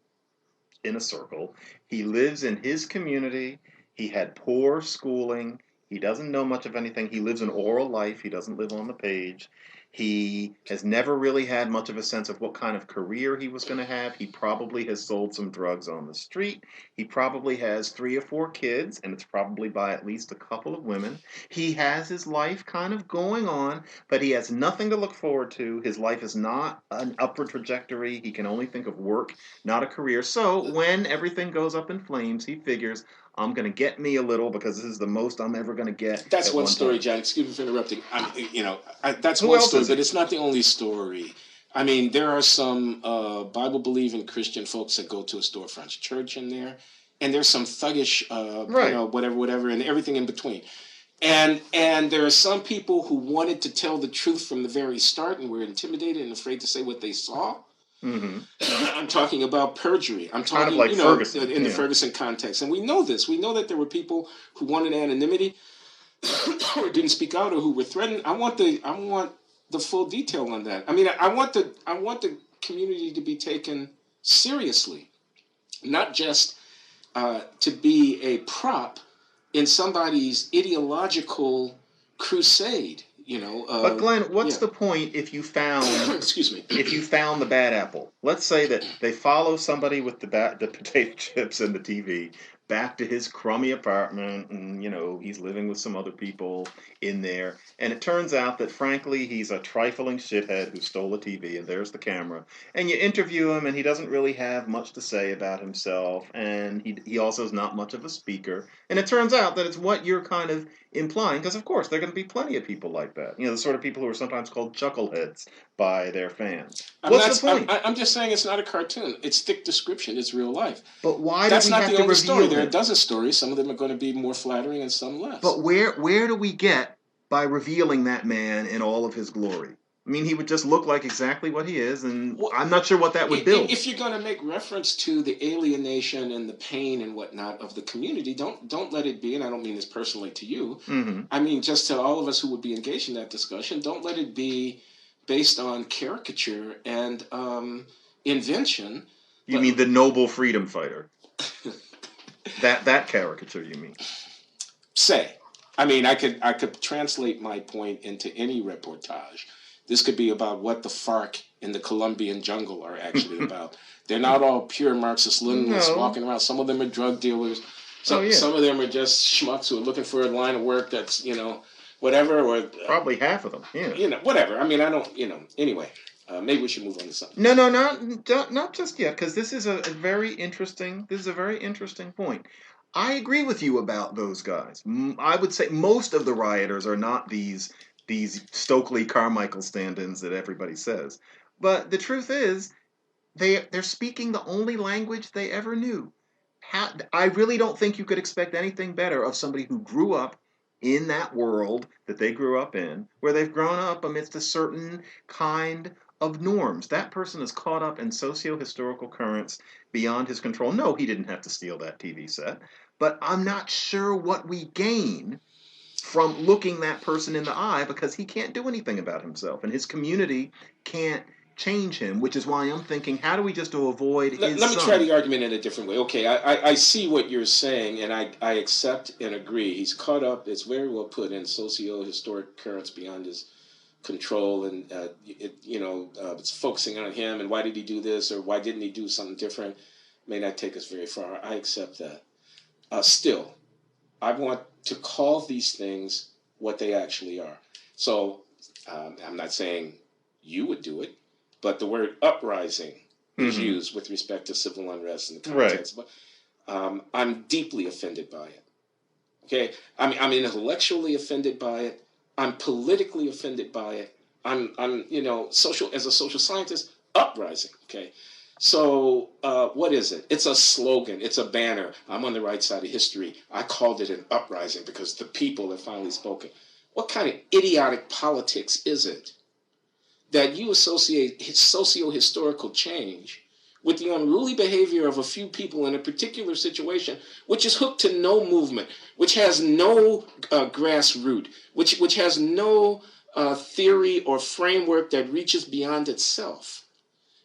[SPEAKER 2] in a circle. He lives in his community. He had poor schooling. He doesn't know much of anything. He lives an oral life. He doesn't live on the page. He has never really had much of a sense of what kind of career he was going to have. He probably has sold some drugs on the street. He probably has 3 or 4 kids, and it's probably by at least a couple of women. He has his life kind of going on, but he has nothing to look forward to. His life is not an upward trajectory. He can only think of work, not a career. So when everything goes up in flames, he figures, I'm going to get me a little because this is the most I'm ever going to get.
[SPEAKER 1] That's one story, John. Excuse me for interrupting. That's one story, but it's not the only story. I mean, there are some Bible-believing Christian folks that go to a storefront church in there, and there's some thuggish, whatever, and everything in between. And there are some people who wanted to tell the truth from the very start and were intimidated and afraid to say what they saw. I'm talking about perjury. I'm talking,
[SPEAKER 2] kind of like Ferguson.
[SPEAKER 1] In the Ferguson context. And we know this. We know that there were people who wanted anonymity or didn't speak out or who were threatened. I want the full detail on that. I mean, I want the community to be taken seriously, not just to be a prop in somebody's ideological crusade.
[SPEAKER 2] But Glenn, what's
[SPEAKER 1] Yeah.
[SPEAKER 2] the point if you found
[SPEAKER 1] Excuse me.
[SPEAKER 2] if you found the bad apple? Let's say that they follow somebody with the potato chips and the TV back to his crummy apartment, and he's living with some other people in there, and it turns out that frankly he's a trifling shithead who stole a TV, and there's the camera, and you interview him, and he doesn't really have much to say about himself, and he also is not much of a speaker, and it turns out that it's what you're kind of implying, because of course there are going to be plenty of people like that. The sort of people who are sometimes called chuckleheads by their fans. What's the point?
[SPEAKER 1] I'm just saying it's not a cartoon. It's thick description. It's real life.
[SPEAKER 2] But why do
[SPEAKER 1] That's
[SPEAKER 2] we
[SPEAKER 1] not
[SPEAKER 2] have
[SPEAKER 1] the
[SPEAKER 2] to
[SPEAKER 1] only story.
[SPEAKER 2] reveal
[SPEAKER 1] There are
[SPEAKER 2] him?
[SPEAKER 1] a dozen stories. Some of them are going to be more flattering and some less.
[SPEAKER 2] But where do we get by revealing that man in all of his glory? I mean, he would just look like exactly what he is, and I'm not sure what that would build.
[SPEAKER 1] If you're going to make reference to the alienation and the pain and whatnot of the community, don't let it be, and I don't mean this personally to you, I mean just to all of us who would be engaged in that discussion, don't let it be based on caricature and invention.
[SPEAKER 2] You mean the noble freedom fighter? that caricature, you mean?
[SPEAKER 1] I mean, I could translate my point into any reportage. This could be about what the FARC in the Colombian jungle are actually about. They're not all pure Marxist-Leninists walking around. Some of them are drug dealers. Some of them are just schmucks who are looking for a line of work that's, whatever. Or
[SPEAKER 2] probably half of them, yeah.
[SPEAKER 1] Whatever. I mean, I don't, anyway. Maybe we should move on to something.
[SPEAKER 2] No, not just yet, because this is a very interesting point. I agree with you about those guys. I would say most of the rioters are not these Stokely Carmichael stand-ins that everybody says. But the truth is, they're speaking the only language they ever knew. I really don't think you could expect anything better of somebody who grew up in that world that they grew up in, where they've grown up amidst a certain kind of norms. That person is caught up in socio-historical currents beyond his control. No, he didn't have to steal that TV set, but I'm not sure what we gain from looking that person in the eye, because he can't do anything about himself, and his community can't change him, which is why I'm thinking, how do we just avoid his
[SPEAKER 1] Let me try the argument in a different way. Okay, I see what you're saying, and I accept and agree. He's caught up, it's very well put, in socio-historic currents beyond his control, and it's focusing on him, and why did he do this, or why didn't he do something different? May not take us very far. I accept that. Still, I want to call these things what they actually are. So I'm not saying you would do it, but the word uprising is used with respect to civil unrest in the context. Right. I'm deeply offended by it. Okay, I'm intellectually offended by it. I'm politically offended by it. I'm as a social scientist, uprising. Okay. So what is it? It's a slogan. It's a banner. I'm on the right side of history. I called it an uprising because the people have finally spoken. What kind of idiotic politics is it that you associate socio-historical change with the unruly behavior of a few people in a particular situation, which is hooked to no movement, which has no grassroots, which has no theory or framework that reaches beyond itself?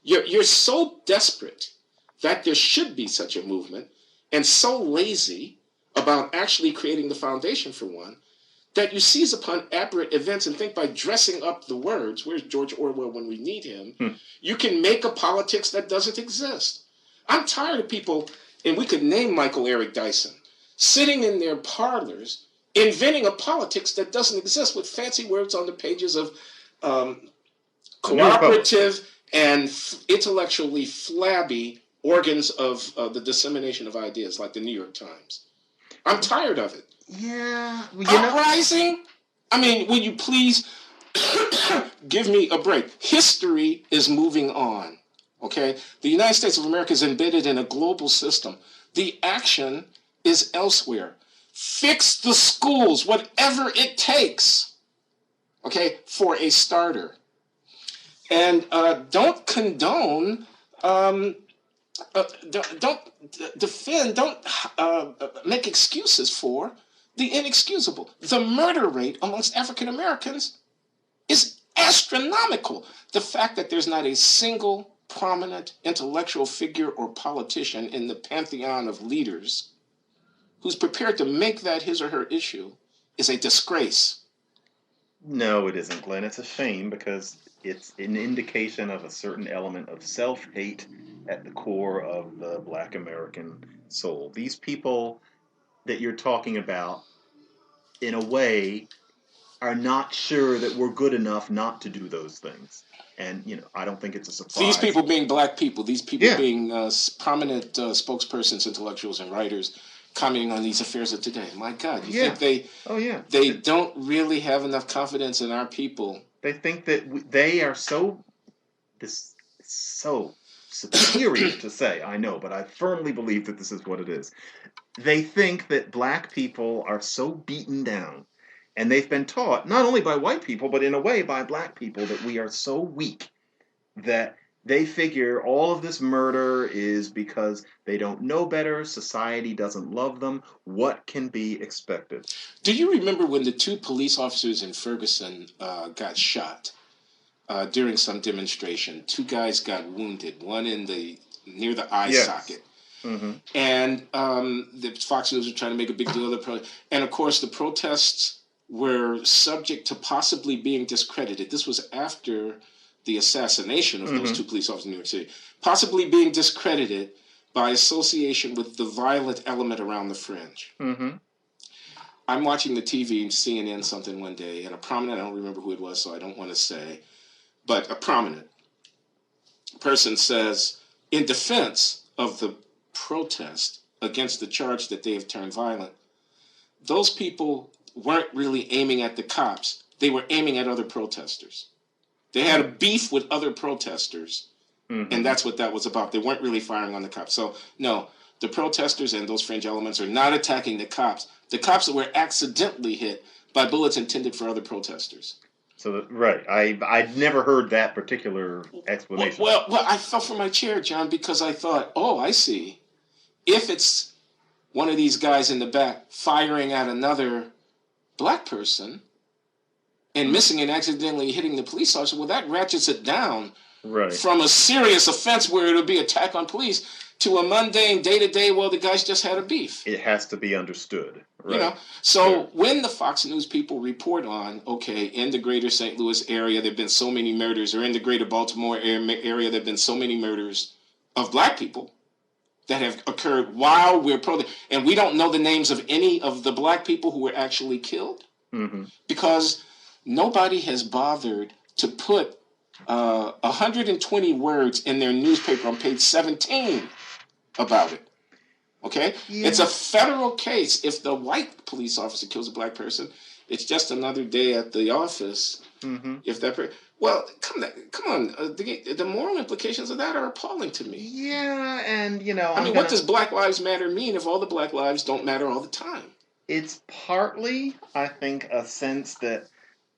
[SPEAKER 1] You're so desperate that there should be such a movement, and so lazy about actually creating the foundation for one, that you seize upon aberrant events and think by dressing up the words, where's George Orwell when we need him, you can make a politics that doesn't exist. I'm tired of people, and we could name Michael Eric Dyson, sitting in their parlors inventing a politics that doesn't exist with fancy words on the pages of cooperative and intellectually flabby organs of the dissemination of ideas like the New York Times. I'm tired of it.
[SPEAKER 2] Yeah.
[SPEAKER 1] Uprising? I mean, will you please give me a break? History is moving on, okay? The United States of America is embedded in a global system. The action is elsewhere. Fix the schools, whatever it takes, okay, for a starter. And don't condone, don't defend, don't make excuses for the inexcusable. The murder rate amongst African Americans is astronomical. The fact that there's not a single prominent intellectual figure or politician in the pantheon of leaders who's prepared to make that his or her issue is a disgrace.
[SPEAKER 2] No, it isn't, Glenn. It's a shame because it's an indication of a certain element of self-hate at the core of the Black American soul. These people that you're talking about, in a way, are not sure that we're good enough not to do those things. And, I don't think it's a
[SPEAKER 1] These
[SPEAKER 2] surprise.
[SPEAKER 1] people being black people, these people
[SPEAKER 2] Yeah,
[SPEAKER 1] being prominent spokespersons, intellectuals, and writers, commenting on these affairs of today. My God, you think
[SPEAKER 2] yeah. Oh, yeah.
[SPEAKER 1] they don't really have enough confidence in our people?
[SPEAKER 2] They think that they are this so superior to say, I know, but I firmly believe that this is what it is. They think that black people are so beaten down, and they've been taught, not only by white people, but in a way by black people, that we are so weak that they figure all of this murder is because they don't know better, society doesn't love them. What can be expected?
[SPEAKER 1] Do you remember when the two police officers in Ferguson got shot during some demonstration? Two guys got wounded, one in the near the eye
[SPEAKER 2] Yes.
[SPEAKER 1] socket.
[SPEAKER 2] Mm-hmm.
[SPEAKER 1] And the Fox News was trying to make a big deal of the and of course the protests were subject to possibly being discredited. This was after the assassination of those
[SPEAKER 2] Mm-hmm.
[SPEAKER 1] two police officers in New York City, possibly being discredited by association with the violent element around the fringe.
[SPEAKER 2] Mm-hmm.
[SPEAKER 1] I'm watching the TV, CNN, something one day, and a prominent, I don't remember who it was, so I don't want to say, but a prominent person says, in defense of the protest against the charge that they have turned violent, those people weren't really aiming at the cops. They were aiming at other protesters. They had a beef with other protesters, and
[SPEAKER 2] Mm-hmm.
[SPEAKER 1] that's what that was about. They weren't really firing on the cops. So, no, the protesters and those fringe elements are not attacking the cops. The cops that were accidentally hit by bullets intended for other protesters.
[SPEAKER 2] So right, I'd never heard that particular
[SPEAKER 1] Well,
[SPEAKER 2] explanation.
[SPEAKER 1] well, well, I fell from my chair, John, because I thought, oh, I see. If it's one of these guys in the back firing at another black person and missing and accidentally hitting the police officer, well, that ratchets it down
[SPEAKER 2] Right.
[SPEAKER 1] from a serious offense where it'll be attack on police to a mundane day-to-day, well, the guys just had a beef.
[SPEAKER 2] It has to be understood.
[SPEAKER 1] You
[SPEAKER 2] Right.
[SPEAKER 1] know, so
[SPEAKER 2] Sure.
[SPEAKER 1] when the Fox News people report on, okay, in the greater St. Louis area, there have been so many murders, or in the greater Baltimore area, there have been so many murders of black people that have occurred while we're and we don't know the names of any of the black people who were actually killed
[SPEAKER 2] Mm-hmm.
[SPEAKER 1] because nobody has bothered to put 120 words in their newspaper on page 17 about it. Okay?
[SPEAKER 2] Yeah.
[SPEAKER 1] It's a federal case. If the white police officer kills a black person, it's just another day at the office.
[SPEAKER 2] Mm-hmm.
[SPEAKER 1] If that well, come on. The moral implications of that are appalling to me.
[SPEAKER 2] Yeah, and
[SPEAKER 1] I mean, what does Black Lives Matter mean if all the black lives don't matter all the time?
[SPEAKER 2] it's partly, I think, a sense that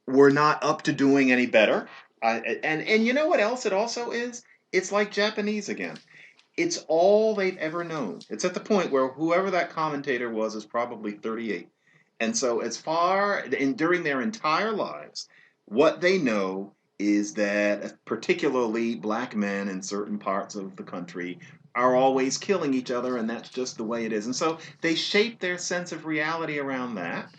[SPEAKER 2] we're not up to doing any better. And you know what else it also is? It's like Japanese again. It's all they've ever known. It's at the point where whoever that commentator was is probably 38. And so, during their entire lives, what they know is that particularly black men in certain parts of the country are always killing each other, and that's just the way it is. And so they shape their sense of reality around that.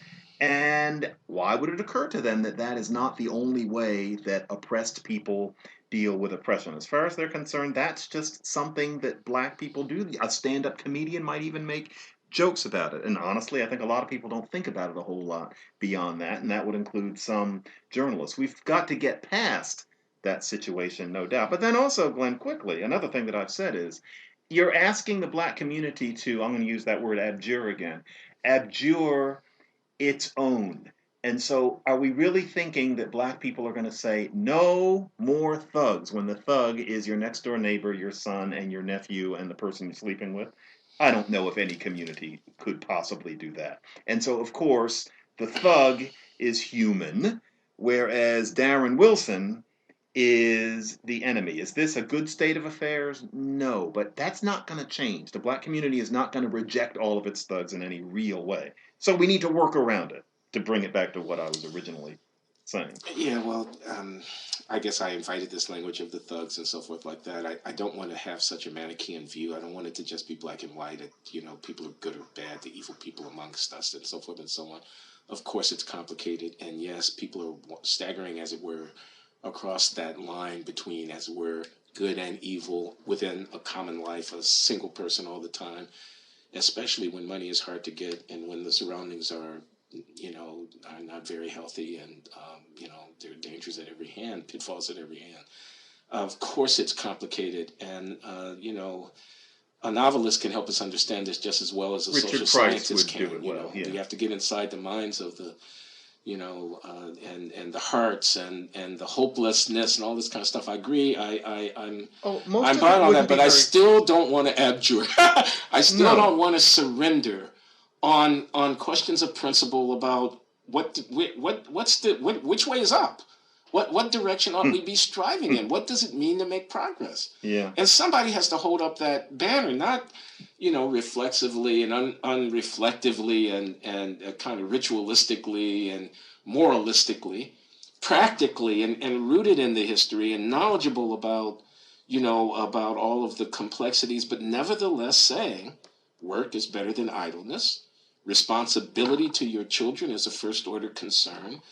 [SPEAKER 2] And why would it occur to them that that is not the only way that oppressed people deal with oppression? As far as they're concerned, that's just something that black people do. A stand up comedian might even make jokes about it. And honestly, I think a lot of people don't think about it a whole lot beyond that, and that would include some journalists. We've got to get past that situation, no doubt. But then also, Glenn, quickly, another thing that I've said is you're asking the black community to, I'm going to use that word abjure again, abjure its own. And so, are we really thinking that black people are going to say no more thugs when the thug is your next door neighbor, your son, and your nephew, and the person you're sleeping with? I don't know if any community could possibly do that. And so, of course, the thug is human, whereas Darren Wilson is the enemy. Is this a good state of affairs? No, but that's not going to change. The black community is not going to reject all of its thugs in any real way. So we need to work around it to bring it back to what I was originally saying.
[SPEAKER 1] Yeah, well, I guess I invited this language of the thugs and so forth like that. I don't want to have such a Manichaean view. I don't want it to just be black and white. People are good or bad, the evil people amongst us, and so forth and so on. Of course, it's complicated, and yes, people are staggering, as it were, across that line between, as it were, good and evil within a common life, a single person all the time, especially when money is hard to get and when the surroundings are, are not very healthy, and there are dangers at every hand, pitfalls at every hand. Of course, it's complicated, and a novelist can help us understand this just as well as a
[SPEAKER 2] Richard
[SPEAKER 1] social
[SPEAKER 2] Price
[SPEAKER 1] scientist
[SPEAKER 2] would
[SPEAKER 1] can.
[SPEAKER 2] do it well. Yeah.
[SPEAKER 1] We have to get inside the minds of the, and the hearts and the hopelessness and all this kind of stuff. I agree. I'm buying on that, but I still don't want to abjure. I still don't want to surrender on questions of principle about which way is up. What direction ought we be striving in? What does it mean to make progress?
[SPEAKER 2] Yeah.
[SPEAKER 1] And somebody has to hold up that banner, not, reflexively and unreflectively and kind of ritualistically and moralistically, practically and rooted in the history and knowledgeable about, about all of the complexities, but nevertheless saying work is better than idleness. Responsibility to your children is a first order concern.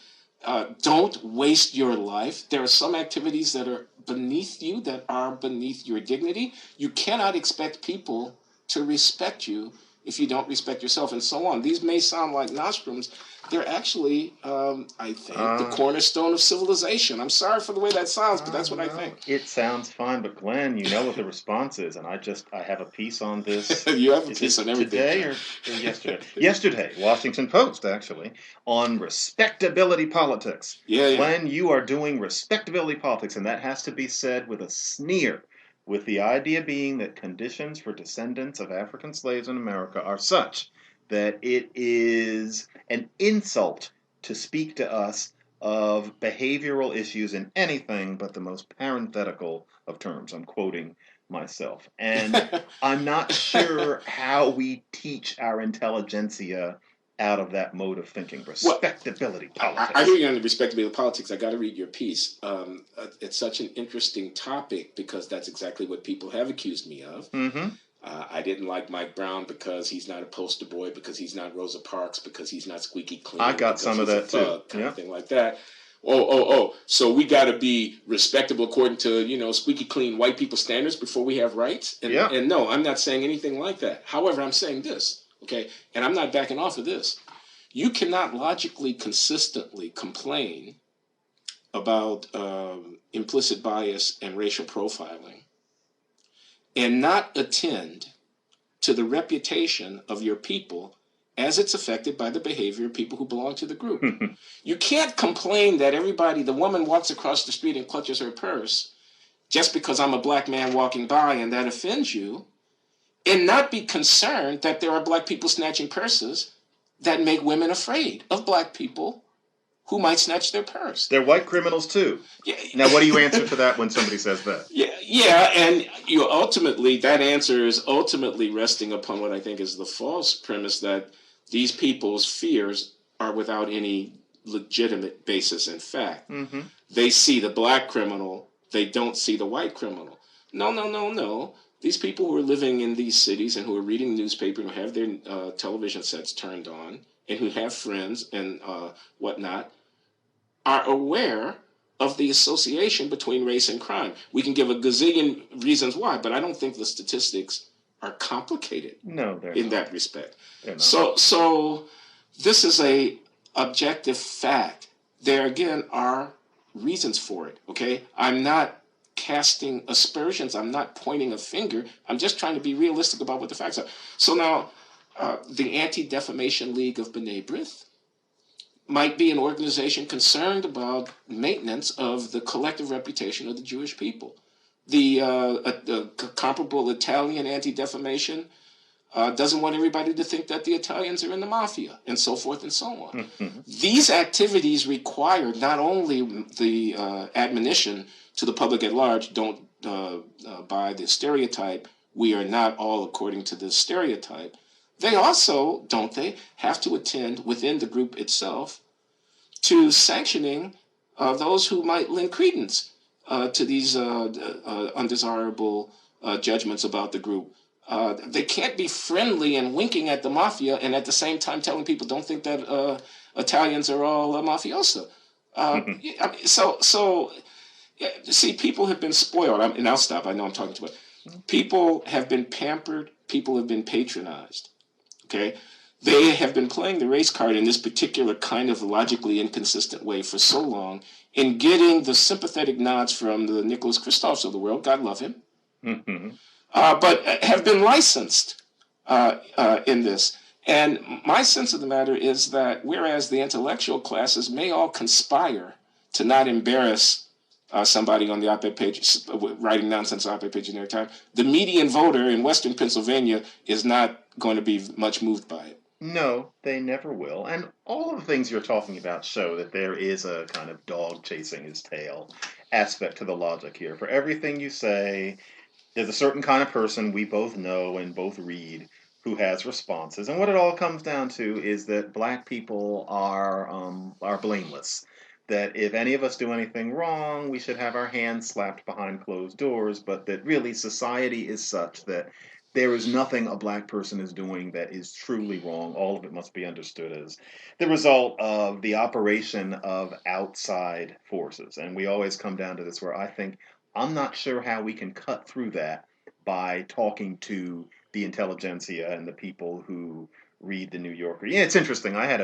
[SPEAKER 1] Don't waste your life. There are some activities that are beneath you, that are beneath your dignity. You cannot expect people to respect you if you don't respect yourself, and so on. These may sound like nostrums. They're actually, I think, the cornerstone of civilization. I'm sorry for the way that sounds, but that's what I think.
[SPEAKER 2] It sounds fine, but Glenn, you know what the response is, and I have a piece on this.
[SPEAKER 1] You have a piece on everything.
[SPEAKER 2] Today or yesterday? Yesterday, Washington Post, actually, on respectability politics.
[SPEAKER 1] Yeah.
[SPEAKER 2] Glenn, you are doing respectability politics, and that has to be said with a sneer, with the idea being that conditions for descendants of African slaves in America are such that it is an insult to speak to us of behavioral issues in anything but the most parenthetical of terms. I'm quoting myself. And I'm not sure how we teach our intelligentsia out of that mode of thinking. Respectability politics.
[SPEAKER 1] I hear you on the respectability politics. I got to read your piece. It's such an interesting topic because that's exactly what people have accused me of.
[SPEAKER 2] Mm-hmm.
[SPEAKER 1] I didn't like Mike Brown because he's not a poster boy, because he's not Rosa Parks, because he's not squeaky clean.
[SPEAKER 2] I got some of that too.
[SPEAKER 1] Kind of thing like that. So we got to be respectable according to, squeaky clean white people standards before we have rights? And no, I'm not saying anything like that. However, I'm saying this, okay? And I'm not backing off of this. You cannot logically, consistently complain about implicit bias and racial profiling and not attend to the reputation of your people as it's affected by the behavior of people who belong to the group. You can't complain that the woman walks across the street and clutches her purse just because I'm a black man walking by and that offends you, and not be concerned that there are black people snatching purses that make women afraid of black people who might snatch their purse.
[SPEAKER 2] They're white criminals too.
[SPEAKER 1] Yeah.
[SPEAKER 2] Now, what do you answer to that when somebody says that?
[SPEAKER 1] Yeah, and that answer is ultimately resting upon what I think is the false premise that these people's fears are without any legitimate basis in fact.
[SPEAKER 2] Mm-hmm.
[SPEAKER 1] They see the black criminal, they don't see the white criminal. No. These people who are living in these cities and who are reading the newspaper and who have their television sets turned on and who have friends and whatnot are aware of the association between race and crime. We can give a gazillion reasons why, but I don't think the statistics are complicated.
[SPEAKER 2] No, they're
[SPEAKER 1] in
[SPEAKER 2] not.
[SPEAKER 1] That respect.
[SPEAKER 2] They're not.
[SPEAKER 1] So this is a objective fact. There again are reasons for it. Okay, I'm not casting aspersions. I'm not pointing a finger. I'm just trying to be realistic about what the facts are. So now, the Anti-Defamation League of B'nai B'rith might be an organization concerned about maintenance of the collective reputation of the Jewish people. The comparable Italian anti-defamation doesn't want everybody to think that the Italians are in the mafia, and so forth and so on. These activities require not only the admonition to the public at large, don't buy the stereotype, we are not all according to this stereotype. They also, don't they, have to attend within the group itself to sanctioning those who might lend credence to these undesirable judgments about the group. They can't be friendly and winking at the mafia and at the same time telling people don't think that Italians are all mafioso. See, people have been spoiled. And I'll stop. I know I'm talking too much. People have been pampered. People have been patronized. Okay? They have been playing the race card in this particular kind of logically inconsistent way for so long in getting the sympathetic nods from the Nicholas Kristofs of the world. God love him. But have been licensed in this. And my sense of the matter is that whereas the intellectual classes may all conspire to not embarrass somebody on the op-ed page writing nonsense on the op-ed page in their time, the median voter in Western Pennsylvania is not going to be much moved by it.
[SPEAKER 2] No, they never will. And all of the things you're talking about show that there is a kind of dog chasing his tail aspect to the logic here. For everything you say, there's a certain kind of person we both know and both read who has responses. And what it all comes down to is that black people are blameless. That if any of us do anything wrong, we should have our hands slapped behind closed doors, but that really society is such that there is nothing a black person is doing that is truly wrong. All of it must be understood as the result of the operation of outside forces. And we always come down to this where I think I'm not sure how we can cut through that by talking to the intelligentsia and the people who read the New Yorker. Yeah, it's interesting. I had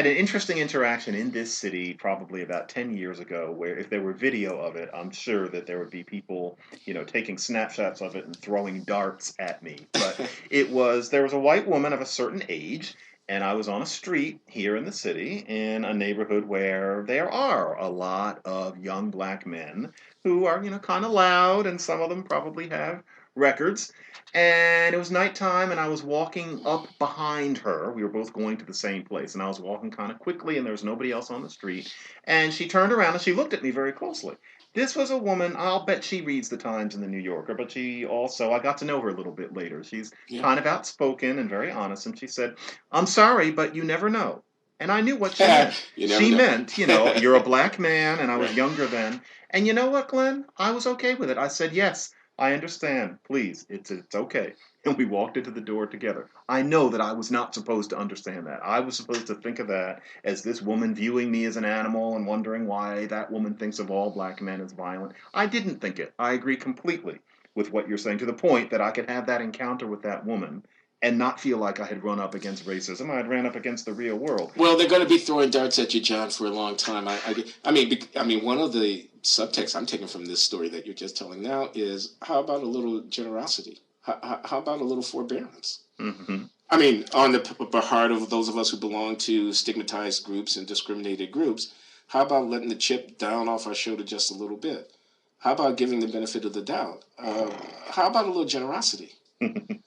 [SPEAKER 2] an interesting interaction in this city probably about 10 years ago where if there were video of it, I'm sure that there would be people, taking snapshots of it and throwing darts at me. But there was a white woman of a certain age, and I was on a street here in the city in a neighborhood where there are a lot of young black men who are, kind of loud, and some of them probably have records. And it was nighttime, and I was walking up behind her. We were both going to the same place, and I was walking kind of quickly, and there was nobody else on the street. And she turned around, and she looked at me very closely. This was a woman, I'll bet she reads the Times and the New Yorker, but I got to know her a little bit later. She's kind of outspoken and very honest, and she said, "I'm sorry, but you never know." And I knew what she meant. She meant, you're a black man, and I was younger then. And you know what, Glenn? I was okay with it. I said, "Yes, I understand. Please, it's okay." And we walked into the door together. I know that I was not supposed to understand that. I was supposed to think of that as this woman viewing me as an animal and wondering why that woman thinks of all black men as violent. I didn't think it. I agree completely with what you're saying, to the point that I could have that encounter with that woman and not feel like I had run up against racism. I had ran up against the real world.
[SPEAKER 1] Well, they're going to be throwing darts at you, John, for a long time. I mean, one of the subtext I'm taking from this story that you're just telling now is, how about a little generosity? How about a little forbearance?
[SPEAKER 2] Mm-hmm.
[SPEAKER 1] I mean, on the part of those of us who belong to stigmatized groups and discriminated groups, how about letting the chip down off our shoulder just a little bit? How about giving the benefit of the doubt? How about a little generosity?
[SPEAKER 2] And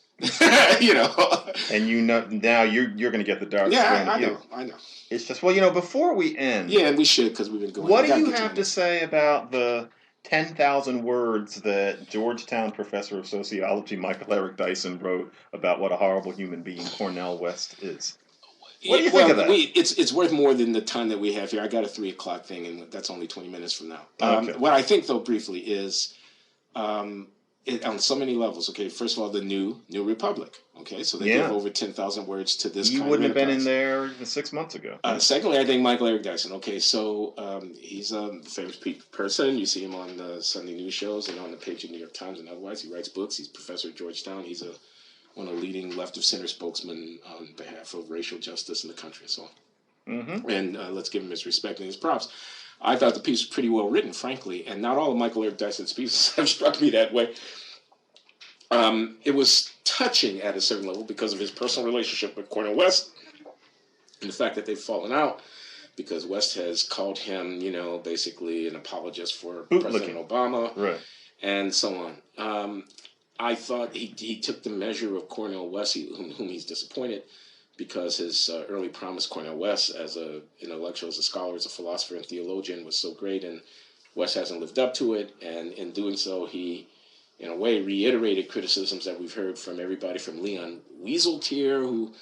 [SPEAKER 2] now you're going to get the dark.
[SPEAKER 1] Yeah, I know.
[SPEAKER 2] It's just, before we end.
[SPEAKER 1] Yeah, and we should, because we've been going.
[SPEAKER 2] What do you have to say about the 10,000 words that Georgetown professor of sociology Michael Eric Dyson wrote about what a horrible human being Cornel West is? What do you think of that?
[SPEAKER 1] It's worth more than the time that we have here. I got a 3:00 thing, and that's only 20 minutes from now.
[SPEAKER 2] Okay.
[SPEAKER 1] What I think, though, briefly, is on so many levels. Okay, first of all, the New Republic. Okay, so they give over 10,000 words to this.
[SPEAKER 2] You wouldn't have been in there 6 months ago.
[SPEAKER 1] Secondly, I think Michael Eric Dyson. Okay, so he's a famous person. You see him on the Sunday news shows and on the page of the New York Times and otherwise. He writes books. He's a professor at Georgetown. He's one of the leading left of center spokesmen on behalf of racial justice in the country and so on.
[SPEAKER 2] Mm-hmm.
[SPEAKER 1] And let's give him his respect and his props. I thought the piece was pretty well written, frankly, and not all of Michael Eric Dyson's pieces have struck me that way. It was touching at a certain level because of his personal relationship with Cornel West and the fact that they've fallen out because West has called him, basically an apologist for President Obama,
[SPEAKER 2] right,
[SPEAKER 1] and so on. I thought he took the measure of Cornel West, whom he's disappointed, because his early promise, Cornel West, as an intellectual, as a scholar, as a philosopher and theologian, was so great, and West hasn't lived up to it, and in doing so, he, in a way, reiterated criticisms that we've heard from everybody from Leon Wieseltier, who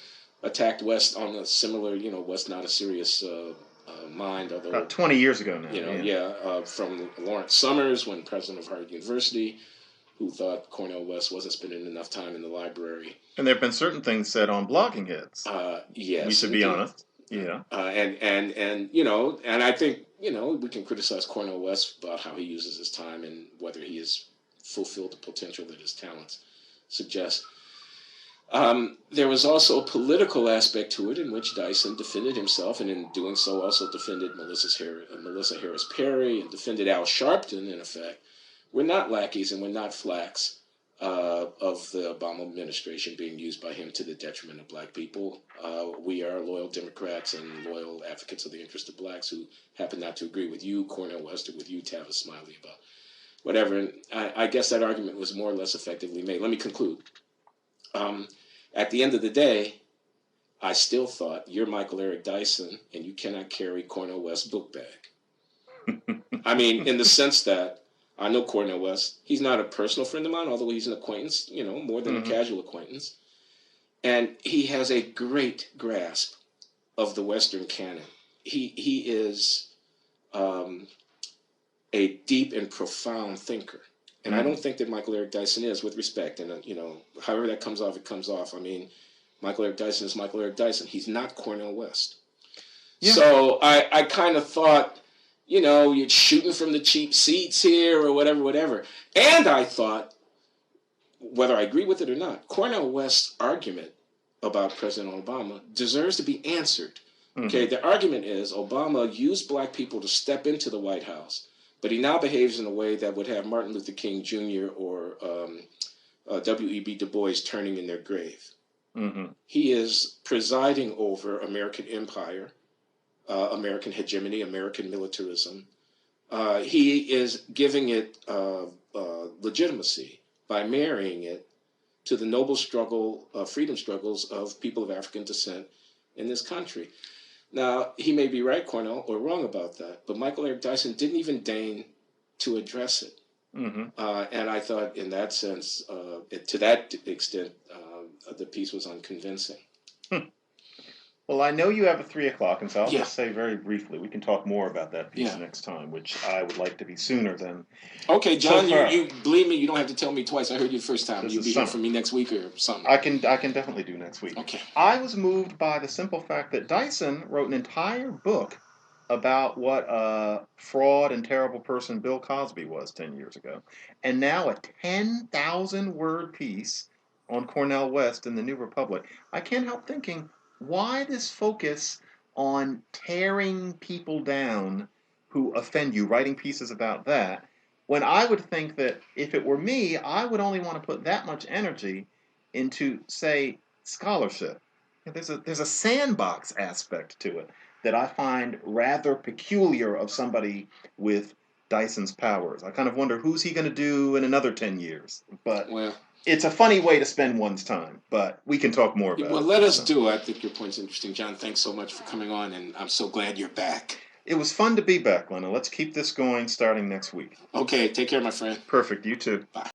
[SPEAKER 1] attacked West on a similar, West not a serious mind, although
[SPEAKER 2] about 20 years ago now.
[SPEAKER 1] From Lawrence Summers, when president of Harvard University, who thought Cornel West wasn't spending enough time in the library.
[SPEAKER 2] And there have been certain things said on blogging heads.
[SPEAKER 1] Yes.
[SPEAKER 2] We should be honest. Yeah.
[SPEAKER 1] And you know, and I think, you know, we can criticize Cornel West about how he uses his time and whether he has fulfilled the potential that his talents suggest. There was also a political aspect to it in which Dyson defended himself, and in doing so also defended Melissa Harris Perry and defended Al Sharpton, in effect. We're not lackeys and we're not flacks of the Obama administration being used by him to the detriment of black people. We are loyal Democrats and loyal advocates of the interest of blacks who happen not to agree with you, Cornel West, or with you, Tavis Smiley, about whatever. And I guess that argument was more or less effectively made. Let me conclude. At the end of the day, I still thought you're Michael Eric Dyson and you cannot carry Cornel West's book bag. I mean, in the sense that I know Cornel West. He's not a personal friend of mine, although he's an acquaintance, you know, more than a casual acquaintance. And he has a great grasp of the Western canon. He is a deep and profound thinker. And I don't think that Michael Eric Dyson is, with respect. And, you know, however that comes off, it comes off. I mean, Michael Eric Dyson is Michael Eric Dyson. He's not Cornel West. Yeah. So I kind of thought, you know, you're shooting from the cheap seats here or whatever. And I thought, whether I agree with it or not, Cornel West's argument about President Obama deserves to be answered. Okay, the argument is Obama used black people to step into the White House, but he now behaves in a way that would have Martin Luther King Jr. or W.E.B. Du Bois turning in their grave. He is presiding over American empire, American hegemony, American militarism. He is giving it legitimacy by marrying it to the noble struggle, freedom struggles of people of African descent in this country. Now, he may be right, Cornel, or wrong about that, but Michael Eric Dyson didn't even deign to address it. And I thought, in that sense, to that extent, the piece was unconvincing.
[SPEAKER 2] Well, I know you have a 3 o'clock, and so I'll just say very briefly, we can talk more about that piece next time, which I would like to be sooner than.
[SPEAKER 1] Okay, John, you believe me, you don't have to tell me twice. I heard you the first time. You'll be here for me next week or something.
[SPEAKER 2] I can definitely do next week.
[SPEAKER 1] Okay.
[SPEAKER 2] I was moved by the simple fact that Dyson wrote an entire book about what a fraud and terrible person Bill Cosby was 10 years ago. And now a 10,000-word piece on Cornel West in the New Republic. I can't help thinking, why this focus on tearing people down who offend you, writing pieces about that, when I would think that if it were me, I would only want to put that much energy into, say, scholarship. There's a sandbox aspect to it that I find rather peculiar of somebody with Dyson's powers. I kind of wonder, who's he going to do in another 10 years? But it's a funny way to spend one's time, but we can talk more about it.
[SPEAKER 1] Well, let us do it. I think your point's interesting, John. Thanks so much for coming on, and I'm so glad you're back.
[SPEAKER 2] It was fun to be back, Lena. Let's keep this going starting next week.
[SPEAKER 1] Okay, take care, my friend.
[SPEAKER 2] Perfect. You too.
[SPEAKER 1] Bye.